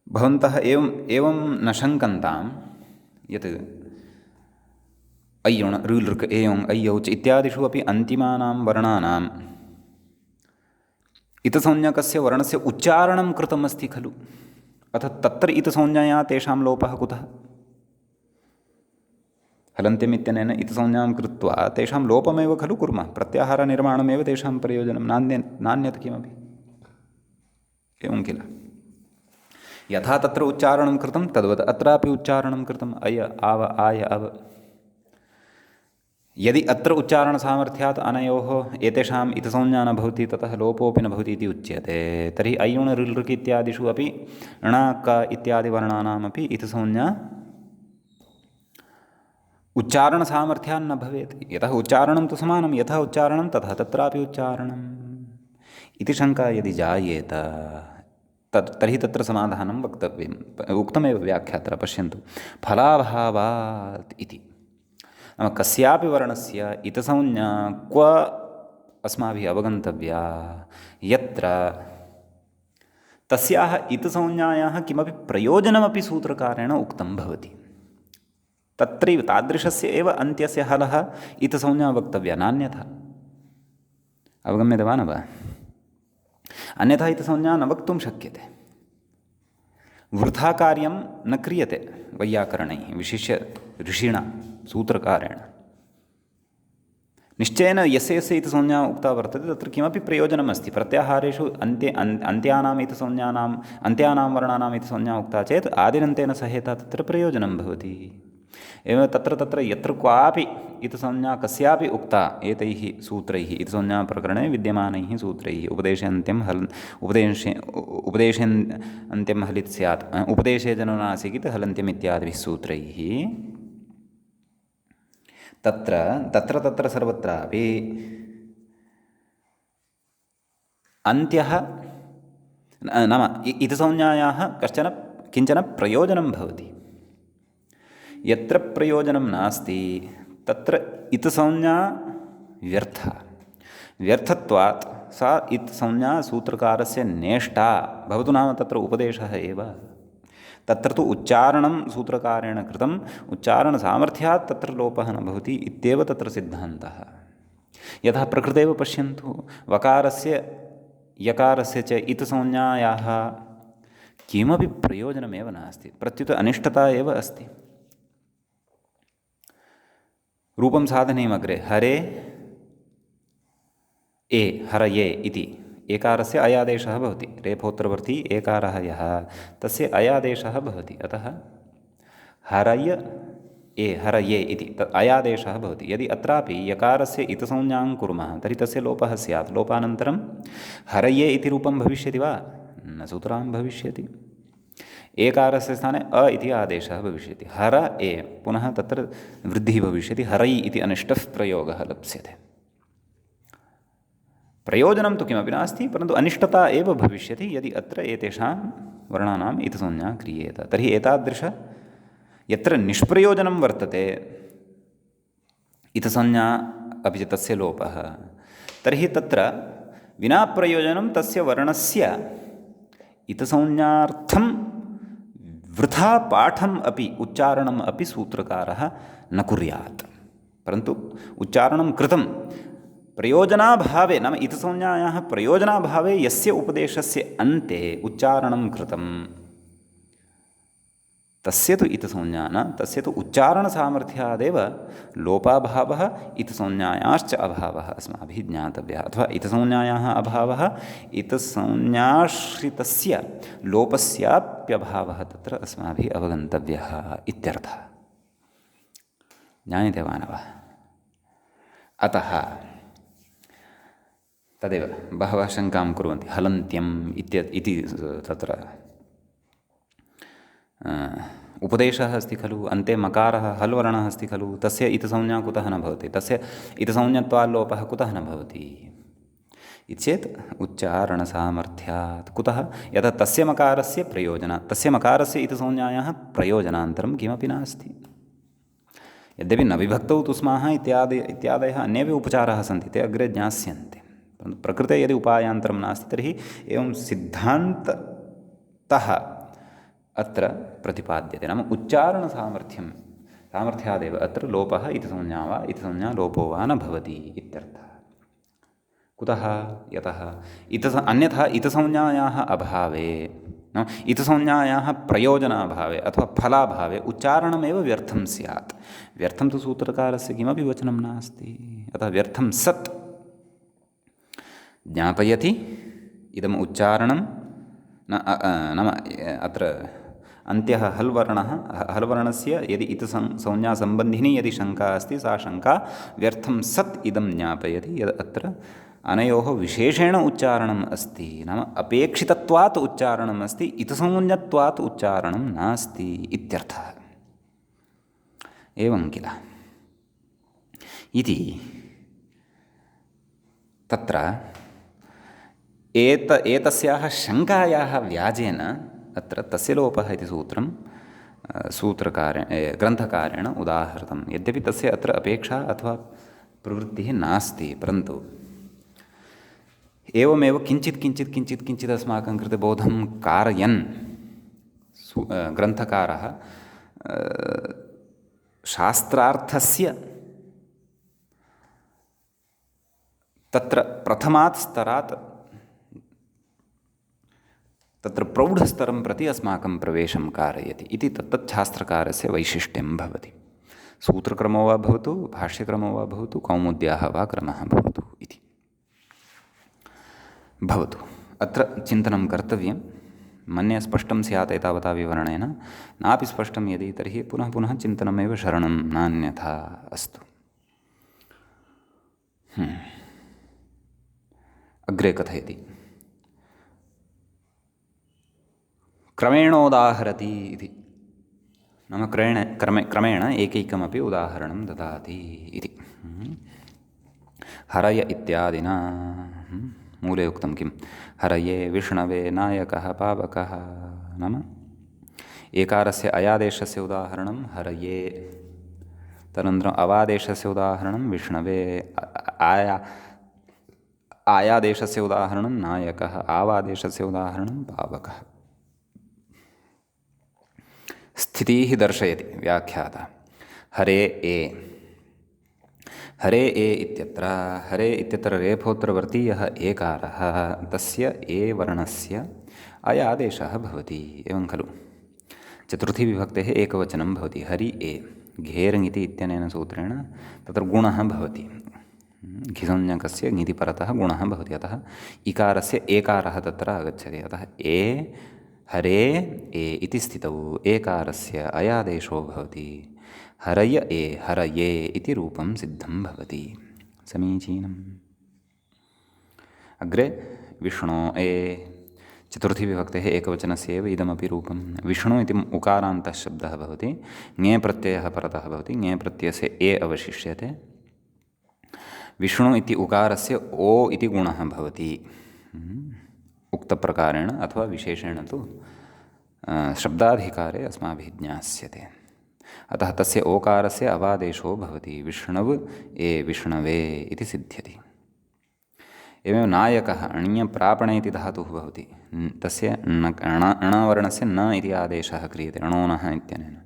भवन्तः एवं न शङ्कन्तां यत् अय्युण ऋलृक् एयोङ् अय्यौच् इत्यादिषु अपि अन्तिमानां वर्णानाम् इतसंज्ञकस्य वर्णस्य उच्चारणं कृतमस्ति खलु, अथ तत्र इतसंज्ञया तेषां लोपः कुतः? हलन्त्यम् इत्यनेन इतसंज्ञां कृत्वा तेषां लोपमेव खलु कुर्मः, प्रत्याहारनिर्माणमेव तेषां प्रयोजनं, नान्यत् किमपि, एवं किल। यथा तत्र उच्चारणं कृतं तद्वत् अत्रापि उच्चारणं कृतम्, अय आव आय अव यदि अत्र उच्चारणसामर्थ्यात् अनयोः एतेषाम् इतसंज्ञा न भवति ततः लोपोऽपि न भवति इति उच्यते तर्हि अयुण् ऋल् ऋक् इत्यादिषु अपि ण क इत्यादिवर्णानामपि इतसंज्ञा उच्चारणसामर्थ्यान्न भवेत् यतः उच्चारणं तु समानं यथा उच्चारणं तथा तत्रापि उच्चारणम् इति शङ्का यदि जायेत तर्हि तत्र समाधानं वक्तव्यम् उक्तमेव व्याख्यात्र पश्यन्तु फलाभावात् इति नाम कस्यापि वर्णस्य इतसंज्ञा क्व अस्माभिः अवगन्तव्या यत्र तस्याः इतसंज्ञायाः किमपि प्रयोजनमपि सूत्रकारेण उक्तं भवति तत्रैव तादृशस्य एव अन्त्यस्य हलः इतसंज्ञा वक्तव्या नान्यथा अवगम्यते वा न वा अन्यथा इतसंज्ञा न वक्तुं शक्यते वृथा कार्यं न क्रियते वैयाकरणैः विशिष्य ऋषिणा सूत्रकारेण निश्चयेन यस्य यस्य इतसंज्ञा उक्ता वर्तते तत्र किमपि प्रयोजनम् अस्ति प्रत्याहारेषु अन्त्यानाम् इतसंज्ञानाम् अन्त्यानां वर्णानाम् इतसंज्ञा उक्ता चेत् आदिरन्तेन सहेता तत्र प्रयोजनं भवति एवं तत्र यत्र क्वापि इतसंज्ञा कस्यापि उक्ता एतैः सूत्रैः इतसंज्ञाप्रकरणे विद्यमानैः सूत्रैः उपदेशेऽन्त्यं हलित् स्यात् उपदेशे जनो नासीत् हलन्त्यम् इत्यादिभिः सूत्रैः तत्र सर्वत्रापि अन्त्यः नाम इतसंज्ञायाः किञ्चन प्रयोजनं भवति यत्र प्रयोजनं नास्ति तत्र इतसंज्ञा व्यर्थत्वात् सा इतसंज्ञा सूत्रकारस्य नेष्टा भवतु नाम तत्र उपदेशः एव तत्र तु उच्चारणं सूत्रकारेण कृतम् उच्चारणसामर्थ्यात् तत्र लोपः न भवति इत्येव तत्र सिद्धान्तः यथा प्रकृतेव पश्यन्तु वकारस्य यकारस्य च इतसंज्ञायाः किमपि प्रयोजनमेव नास्ति प्रत्युत अनिष्टता एव अस्ति रूपं साधनीयमग्रे हरे ए हरये इति एकारस्य अयादेशः भवति रेफोत्तरवर्ती एकारः यः तस्य अयादेशः भवति अतः हरय ए हरये इति अयादेशः भवति यदि अत्रापि यकारस्य इतसंज्ञां कुर्मः तर्हि तस्य लोपः स्यात् लोपानन्तरं हरये इति रूपं भविष्यति वा न सूत्रां भविष्यति एकारस्य स्थाने अ इति आदेशः भविष्यति हर ए पुनः तत्र वृद्धिः भविष्यति हरै इति अनिष्टः प्रयोगः लप्स्यते प्रयोजनं तु किमपि नास्ति परन्तु अनिष्टता एव भविष्यति यदि अत्र एतेषां वर्णानाम् इतसंज्ञा क्रियेत तर्हि एतादृश यत्र निष्प्रयोजनं वर्तते इतसंज्ञा अपि च तस्य लोपः तर्हि तत्र विना प्रयोजनं तस्य वर्णस्य इतसंज्ञार्थं वृथा पाठम् अपि उच्चारणम् अपि सूत्रकारः न कुर्यात् परन्तु उच्चारणं कृतं प्रयोजनाभावे नाम इतसंज्ञायाः प्रयोजनाभावे यस्य उपदेशस्य अन्ते उच्चारणं कृतं तस्य तु इतसंज्ञा न तस्य तु उच्चारणसामर्थ्यादेव लोपाभावः इतसंज्ञायाश्च अभावः अस्माभिः ज्ञातव्यः अथवा इतसंज्ञायाः अभावः इतसंज्ञाश्रितस्य लोपस्याप्यभावः तत्र अस्माभिः अवगन्तव्यः इत्यर्थः ज्ञायते वा न वा अतः तदेव बहवः शङ्कां कुर्वन्ति हलन्त्यम् इति तत्र उपदेशः अस्ति खलु अन्ते मकारः हल् वर्णः अस्ति खलु तस्य इतसंज्ञा कुतः न भवति तस्य इतसंज्ञत्वाल्लोपः कुतः न भवति इति चेत् उच्चारणसामर्थ्यात् कुतः यतः तस्य मकारस्य इतसंज्ञायाः प्रयोजनान्तरं किमपि नास्ति यद्यपि न विभक्तौ तु स्माः इत्यादयः अन्येपि उपचाराः सन्ति ते अग्रे ज्ञास्यन्ते परन्तु प्रकृते यदि उपायान्तरं नास्ति तर्हि एवं सिद्धान्ततः अत्र प्रतिपाद्यते नाम सामर्थ्यादेव अत्र लोपः इतसंज्ञा वा इतसंज्ञा लोपो वा न भवति इत्यर्थः कुतः यतः अन्यथा इतसंज्ञायाः अभावे इतसंज्ञायाः प्रयोजनाभावे अथवा फलाभावे उच्चारणमेव व्यर्थं स्यात् व्यर्थं तु सूत्रकारस्य किमपि वचनं नास्ति अतः व्यर्थं सत् ज्ञापयति इदम् उच्चारणं नाम अत्र अन्त्यः हल् वर्णः, हल् वर्णस्य यदि संज्ञासम्बन्धिनी यदि शङ्का अस्ति सा शङ्का व्यर्थं सत् इदं ज्ञापयति यद् अत्र अनयोः विशेषेण उच्चारणम् अस्ति, नाम अपेक्षितत्वात् उच्चारणम् अस्ति, इतसंज्ञत्वात् उच्चारणं नास्ति इत्यर्थः। एवं किल इति तत्र एतस्याः शङ्कायाः व्याजेन अत्र तस्य लोपः इति सूत्रं ग्रन्थकारेण उदाहृतं। यद्यपि तस्य अत्र अपेक्षा अथवा प्रवृत्तिः नास्ति, परन्तु एवमेव किञ्चित् अस्माकं कृते बोधं कारयन् ग्रन्थकारः शास्त्रार्थस्य तत्र प्रथमात् स्तरात् तत्र प्रौढस्तरं प्रति अस्माकं प्रवेशं कारयति इति तत्तत् शास्त्रकारस्य वैशिष्ट्यं भवति। सूत्रक्रमो वा भवतु, भाष्यक्रमो वा भवतु, कौमुद्याः वा क्रमः भवतु इति भवतु। अत्र चिन्तनं कर्तव्यं। मन्ये स्पष्टं स्यात् एतावता विवरणेन, नापि स्पष्टं यदि तर्हि पुनः पुनः चिन्तनमेव शरणं, नान्यथा। अस्तु। अग्रे कथयति, क्रमेणोदाहरति इति, नाम क्रमेण एकैकमपि उदाहरणं ददाति इति। हरय इत्यादिना मूले उक्तं किं, हरये विष्णवे नायकः पावकः, नाम एकारस्य अयादेशस्य उदाहरणं हरये, तदनन्तरम् अवादेशस्य उदाहरणं विष्णवे, आयादेशस्य उदाहरणं नायकः, आवादेशस्य उदाहरणं पावकः। स्थितिः दर्शयति व्याख्याता। हरे इत्यत्र रेफोत्रवर्तीयः एकारः, तस्य ए वर्णस्य अयादेशः भवति। एवं खलु चतुर्थी विभक्तेः एकवचनं भवति, हरि ए। घेरङिति इत्यनेन सूत्रेण तत्र गुणः भवति, घिसंज्ञकस्य ङिति परतः गुणः भवति, अतः इकारस्य एकारः तत्र आगच्छति। अतः ए हरे ए इति स्थितौ एकारस्य अयादेशो भवति, हरय ए हरये इति रूपं सिद्धं भवति। समीचीनम्। अग्रे विष्णो ए, चतुर्थी विभक्तेः एकवचनस्य एव इदमपि रूपं। विष्णु इति उकारान्तः शब्दः भवति, ङे प्रत्ययः परतः भवति, ङे प्रत्ययस्य ए अवशिष्यते। विष्णु इति उकारस्य ओ इति गुणः भवति, उक्तप्रकारेण अथवा विशेषेण तु शब्दाधिकारे अस्माभिः ज्ञास्यते। अतः तस्य ओकारस्य अवादेशो भवति, विष्णव ए विष्णवे इति सिद्ध्यति। एवमेव नायकः अण्यप्रापणे इति धातुः भवति, तस्य णवर्णस्य न इति आदेशः क्रियते णोनः इत्यनेन।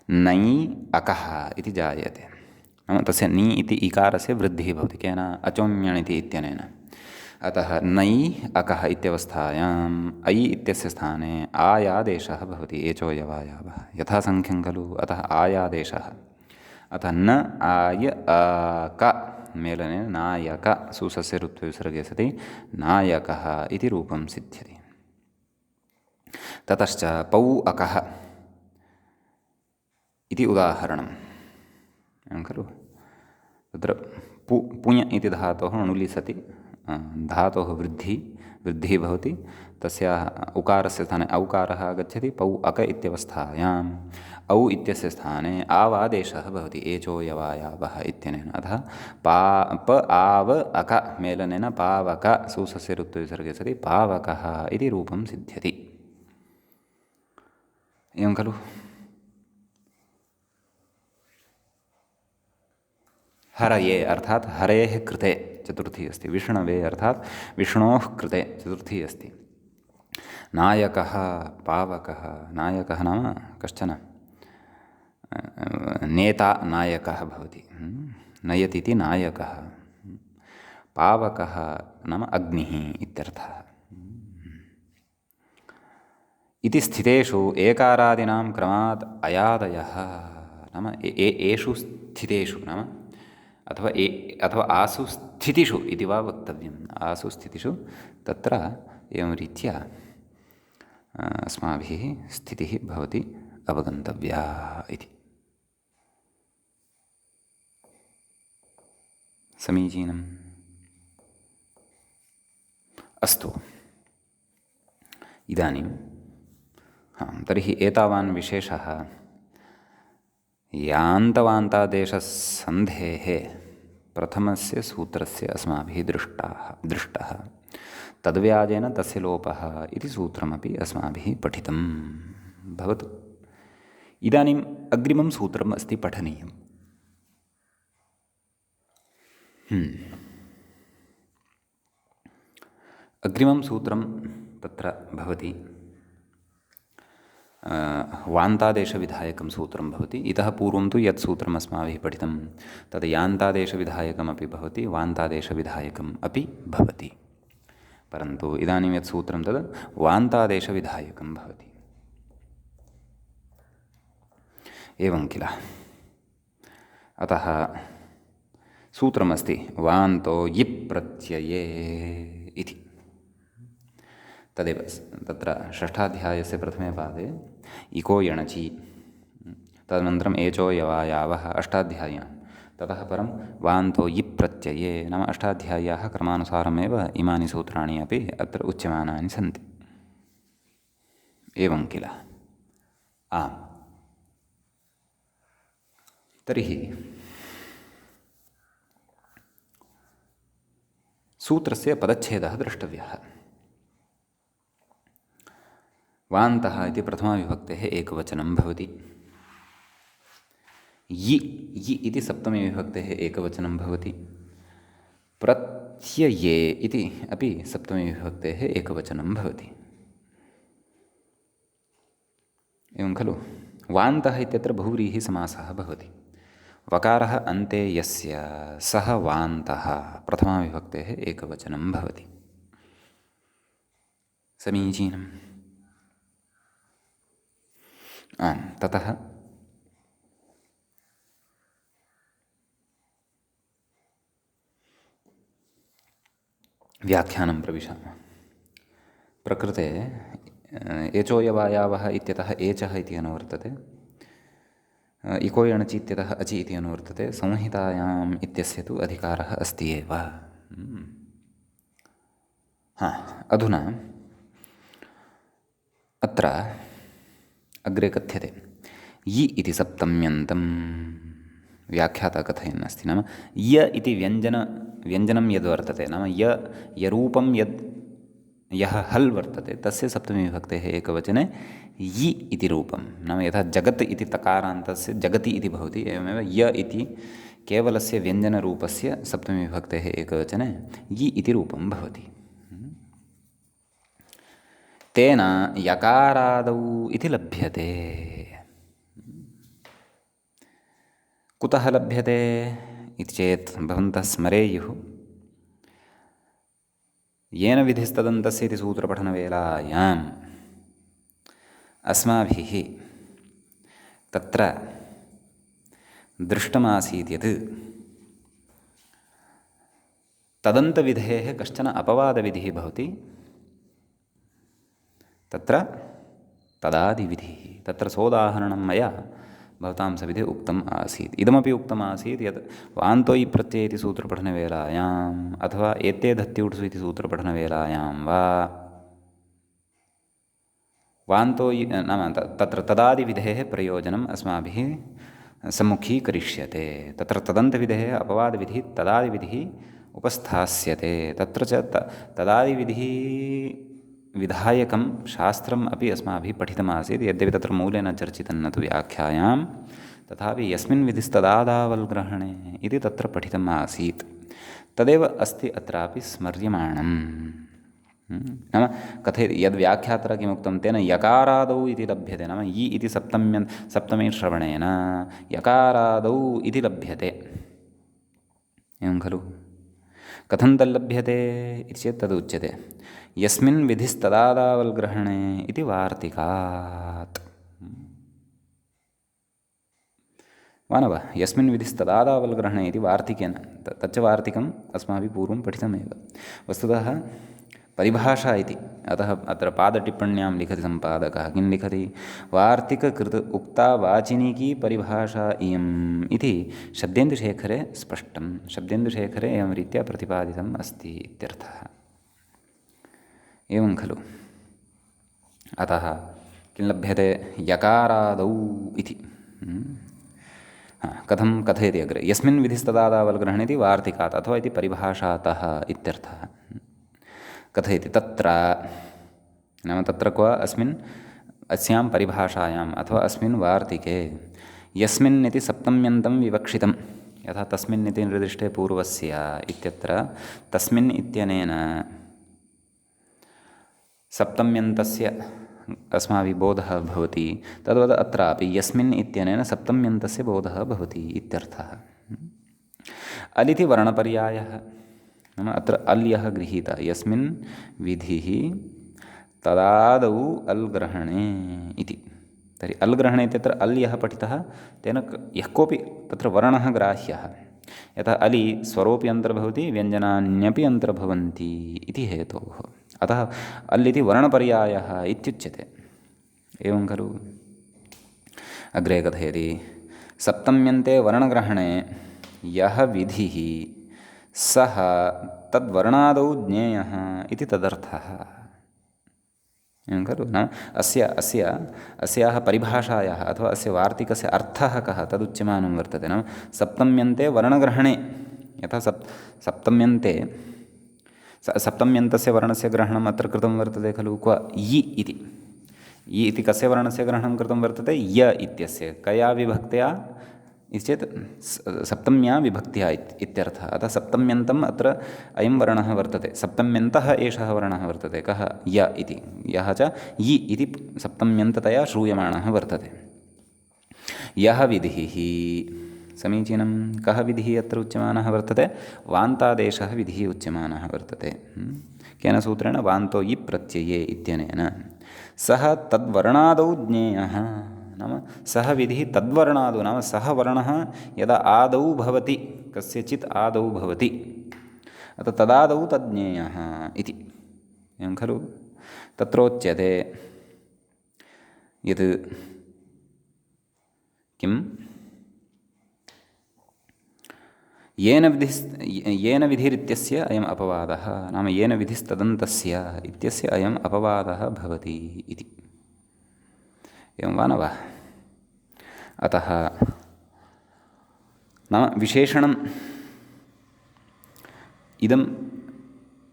नै अकः इति जायते, नाम तस्य नि इति इकारस्य वृद्धिः भवति, केन अचोम्यणिति इत्यनेन। अतः नै अकः इत्यवस्थायाम् ऐ इत्यस्य स्थाने आयादेशः भवति, एचो यवायावः यथा संख्यं खलु। अतः आयादेशः। अतः न आय अक मेलनेन नायक सुसस्य ऋत्वविसर्गे सति नायकः इति रूपं सिद्ध्यति। ततश्च पौ अकः इति उदाहरणं खलु। तत्र पुञ् इति धातोः णुलि सति धातोः वृद्धिः भवति, तस्याः उकारस्य स्थाने औकारः आगच्छति। पौ अक इत्यवस्थायाम् औ इत्यस्य स्थाने आवादेशः भवति, एचो यवायावः इत्यनेन। अतः प आव अक मेलनेन पावक सुसस्य ऋत्वविसर्गे सति पावकः इति रूपं सिद्ध्यति। एवं खलु। हरये अर्थात् हरेः कृते चतुर्थी अस्ति, विष्णवे अर्थात् विष्णोः कृते चतुर्थी अस्ति। नायकः पावकः, नायकः नाम कश्चन नेता नायकः भवति, नयति इति नायकः। पावकः नाम अग्निः इत्यर्थः। इति स्थितेषु एकारादीनां क्रमात् अयादयः, नाम एषु स्थितेषु नाम अथवा आसु स्थितिषु इति वा वक्तव्यम्। आसु स्थितिषु तत्र एवं रीत्या अस्माभिः स्थितिः भवति अवगन्तव्या इति। समीचीनम्। अस्तु, इदानीं तर्हि एतावान् विशेषः यान्तवान्तादेशसन्धेः प्रथमस्य सूत्रस्य अस्माभिः दृष्टः। तद्व्याजेन तस्य लोपः इति सूत्रमपि अस्माभिः पठितं। भवतु, इदानीम् अग्रिमं सूत्रम् अस्ति पठनीयम्। अग्रिमं सूत्रं तत्र भवति वान्तादेशविधायकं सूत्रं भवति। इतः पूर्वं तु यत् सूत्रम् अस्माभिः पठितं तद् यान्तादेशविधायकमपि भवति, वान्तादेशविधायकम् अपि भवति। परन्तु इदानीं यत् सूत्रं तद् वान्तादेशविधायकं भवति। एवं किल। अतः सूत्रमस्ति वान्तो यिप् प्रत्यये इति। तदेव तत्र षष्ठाध्यायस्य प्रथमे पादे इको यणचि, तदनन्तरम् एचो यवायावः अष्टाध्याय्यां, ततः परं वान्तो यिप् प्रत्यये, नाम अष्टाध्याय्याः क्रमानुसारमेव इमानि सूत्राणि अपि अत्र उच्यमानानि सन्ति। एवं किल। आम्, तर्हि सूत्रस्य पदच्छेदः द्रष्टव्यः। वान्तः इति प्रथमाविभक्तेः एकवचनं भवति। यि इति सप्तमीविभक्तेः एकवचनं भवति। प्रत्यये इति अपि सप्तमीविभक्तेः एकवचनं भवति। एवं खलु। वान्तः इत्यत्र बहुव्रीहिसमासः भवति। वकारः अन्ते यस्य सः वान्तः प्रथमाविभक्तेः एकवचनं भवति। समीचीनम्। आम्, ततः व्याख्यानं प्रविशामः। प्रकृते एचोयवायावः इत्यतः एचः इति अनुवर्तते, इको यणचि इत्यतः अचि इति अनुवर्तते। संहितायाम् इत्यस्य तु अधिकारः अस्ति एव। अधुना अत्र अग्रे कथ्यते यि इति सप्तम्यन्तं व्याख्याता कथयन् अस्ति। नाम य इति व्यञ्जनं यद्वर्तते, नाम यरूपं यः हल् वर्तते तस्य सप्तमीविभक्तेः एकवचने यि इति रूपं, नाम यथा जगत् इति तकारान्तस्य जगति इति भवति, एवमेव य इति केवलस्य व्यञ्जनरूपस्य सप्तमीविभक्तेः एकवचने यि इति रूपं भवति। तेन यकारादौ इति लभ्यते। कुतः लभ्यते इति चेत् भवन्तः स्मरेयुः। येन विधिस्तदन्तस्य इति सूत्रपठनवेलायाम् अस्माभिः तत्र दृष्टमासीत् यत् तदन्तविधेः कश्चन अपवादविधिः भवति, तत्र तदादिविधिः। तत्र सोदाहरणं मया भवतां सविधे उक्तम् आसीत्। इदमपि उक्तम् आसीत् यत् वान्तो इ प्रत्यय इति सूत्रपठनवेलायाम् अथवा एते धत्यूट्सु इति सूत्रपठनवेलायां वा वान्तो नाम तत्र तदादिविधेः प्रयोजनम् अस्माभिः सम्मुखीकरिष्यते। तत्र तदन्तविधेः अपवादविधिः तदादिविधिः उपस्थास्यते। तत्र च तदादिविधिः विधायकं शास्त्रम् अपि अस्माभिः पठितमासीत्। यद्यपि तत्र मूले न चर्चितं न तु व्याख्यायां, तथापि यस्मिन् विधिस्तदादावल्ग्रहणे इति तत्र पठितम् आसीत्। तदेव अस्ति अत्रापि स्मर्यमाणम्। नाम कथयति यद्व्याख्यात्र किमुक्तं तेन यकारादौ इति लभ्यते, नाम यि इति सप्तमी श्रवणेन यकारादौ इति लभ्यते। एवं खलु। कथं तल्लभ्यते इति चेत् तदुच्यते यस्मिन् विधिस्तदादावल्ग्रहणे इति वार्तिकात्। वा न वा? यस्मिन् विधिस्तदादावल्ग्रहणे इति वार्तिकेन, तच्च वार्तिकम् अस्माभिः पूर्वं पठितमेव। वस्तुतः परिभाषा इति। अतः अत्र पादटिप्पण्यां लिखति सम्पादकः किं लिखति, वार्तिककृत उक्ता वाचिनिकी परिभाषा इयम् इति शब्देन्दुशेखरे स्पष्टं। शब्देन्दुशेखरे एवं रीत्या प्रतिपादितम् अस्ति इत्यर्थः। एवं खलु। अतः किं लभ्यते, यकारादौ इति। कथं कथयति अग्रे, यस्मिन् विधिस्तदादावल्ग्रहणे इति वार्तिकात् अथवा इति परिभाषातः इत्यर्थः। कथयति तत्र, नाम तत्र क्व, अस्मिन् अस्यां परिभाषायाम् अथवा अस्मिन् वार्तिके यस्मिन् इति सप्तम्यन्तं विवक्षितं, यथा तस्मिन् इति निर्दिष्टे पूर्वस्य इत्यत्र तस्मिन् इत्यनेन सप्तम्यन्तस्य अस्माभिः बोधः भवति, तद्वत् अत्रापि यस्मिन् इत्यनेन सप्तम्यन्तस्य बोधः भवति इत्यर्थः। अलिति वर्णपर्यायः, नाम अत्र अल् यः गृहीतः, यस्मिन् विधिः तदादौ अल् ग्रहणे इति। तर्हि अल् ग्रहणे इत्यत्र अल् यः पठितः तेन यः कोऽपि तत्र वर्णः ग्राह्यः। यतः अलि स्वरोऽपि अन्तर्भवति, व्यञ्जनान्यपि अन्तर्भवन्ति इति हेतोः। अतः अल् इति वर्णपर्यायः इत्युच्यते। एवं खलु। अग्रे कथयति, सप्तम्यन्ते वर्णग्रहणे यः विधिः सः तद्वर्णादौ ज्ञेयः इति तदर्थः। एवं खलु। नाम अस्याः परिभाषायाः अथवा अस्य वार्तिकस्य अर्थः कः तदुच्यमानं वर्तते। नाम सप्तम्यन्ते वर्णग्रहणे, यथा सप्तम्यन्ते सप्तम्यन्तस्य वर्णस्य ग्रहणम् अत्र कृतं वर्तते खलु, क्व इ इति। इ इति कस्य वर्णस्य ग्रहणं कृतं वर्तते, य इत्यस्य। कया विभक्त्या इति चेत् सप्तम्या विभक्त्या इत्यर्थः। अतः सप्तम्यन्तम् अत्र अयं वर्णः वर्तते, सप्तम्यन्तः एषः वर्णः वर्तते, कः, य इति। यः च इ इति सप्तम्यन्ततया श्रूयमाणः वर्तते। यः विधिः, समीचीनं, कः विधिः अत्र उच्यमानः वर्तते, वान्तादेशः विधिः उच्यमानः वर्तते। केन सूत्रेण, वान्तो इ प्रत्यये इत्यनेन। सः तद्वर्णादौ ज्ञेयः, नाम सः विधिः तद्वर्णादौ, नाम सः वर्णः यदा आदौ भवति, कस्यचित् आदौ भवति, अतः तदादौ तज्ज्ञेयः इति। एवं खलु। तत्रोच्यते यत् किं, येन विधिरित्यस्य अयम् अपवादः, नाम येन विधिस्तदन्तस्य इत्यस्य अयम् अपवादः भवति इति। एवं वा न वा। अतः नाम विशेषणम् इदं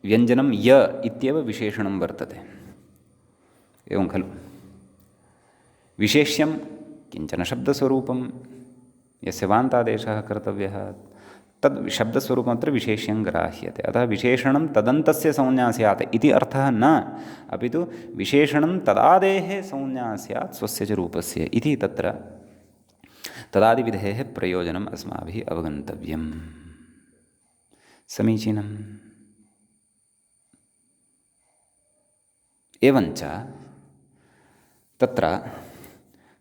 व्यञ्जनं य इत्येव विशेषणं वर्तते। एवं खलु। विशेष्यं किञ्चन शब्दस्वरूपं यस्य वान्तादेशः कर्तव्यः, तद् शब्दस्वरूपमत्र विशेष्यं ग्राह्यते। अतः विशेषणं तदन्तस्य संज्ञा स्यात् इति अर्थः न, अपि तु विशेषणं तदादेः संज्ञा स्यात् स्वस्य च रूपस्य इति तत्र तदादिविधेः प्रयोजनम् अस्माभिः अवगन्तव्यम्। समीचीनम्। एवञ्च तत्र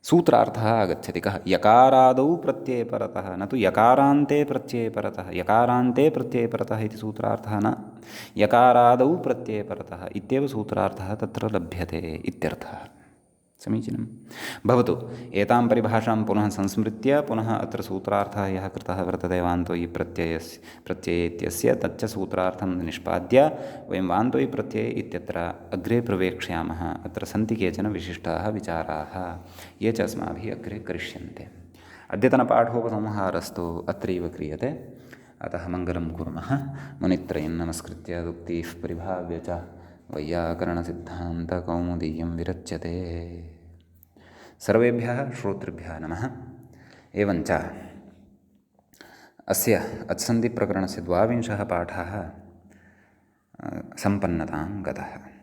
सूत्रार्थः आगच्छति, कः, यकारादौ प्रत्यये परतः, न तु यकारान्ते प्रत्यये परतः। यकारान्ते प्रत्यये परतः इति सूत्रार्थः न, यकारादौ प्रत्यये परतः इत्येव सूत्रार्थः तत्र लभ्यते इत्यर्थः। समीचीनं। भवतु, एतां परिभाषां पुनः संस्मृत्य पुनः अत्र सूत्रार्थः यः कृतः वर्तते, वान्तो इ प्रत्यये इत्यस्य, तच्च सूत्रार्थं निष्पाद्य वयं वान्तो इ प्रत्यये इत्यत्र अग्रे प्रवेक्ष्यामः। अत्र सन्ति केचन विशिष्टाः विचाराः ये च अस्माभिः अग्रे करिष्यन्ते। अद्यतनपाठोपसंहारस्तु अत्रैव क्रियते। अतः मङ्गलं कुर्मः। मुनित्रयं नमस्कृत्य उक्तिः परिभाव्य च वैयाकरणसिद्धान्तकौमुदीयं विरच्यते। सर्वेभ्यः श्रोतृभ्यः नमः। एवञ्च अस्य अत्सन्धिप्रकरणस्य 12 पाठः सम्पन्नतां गतः।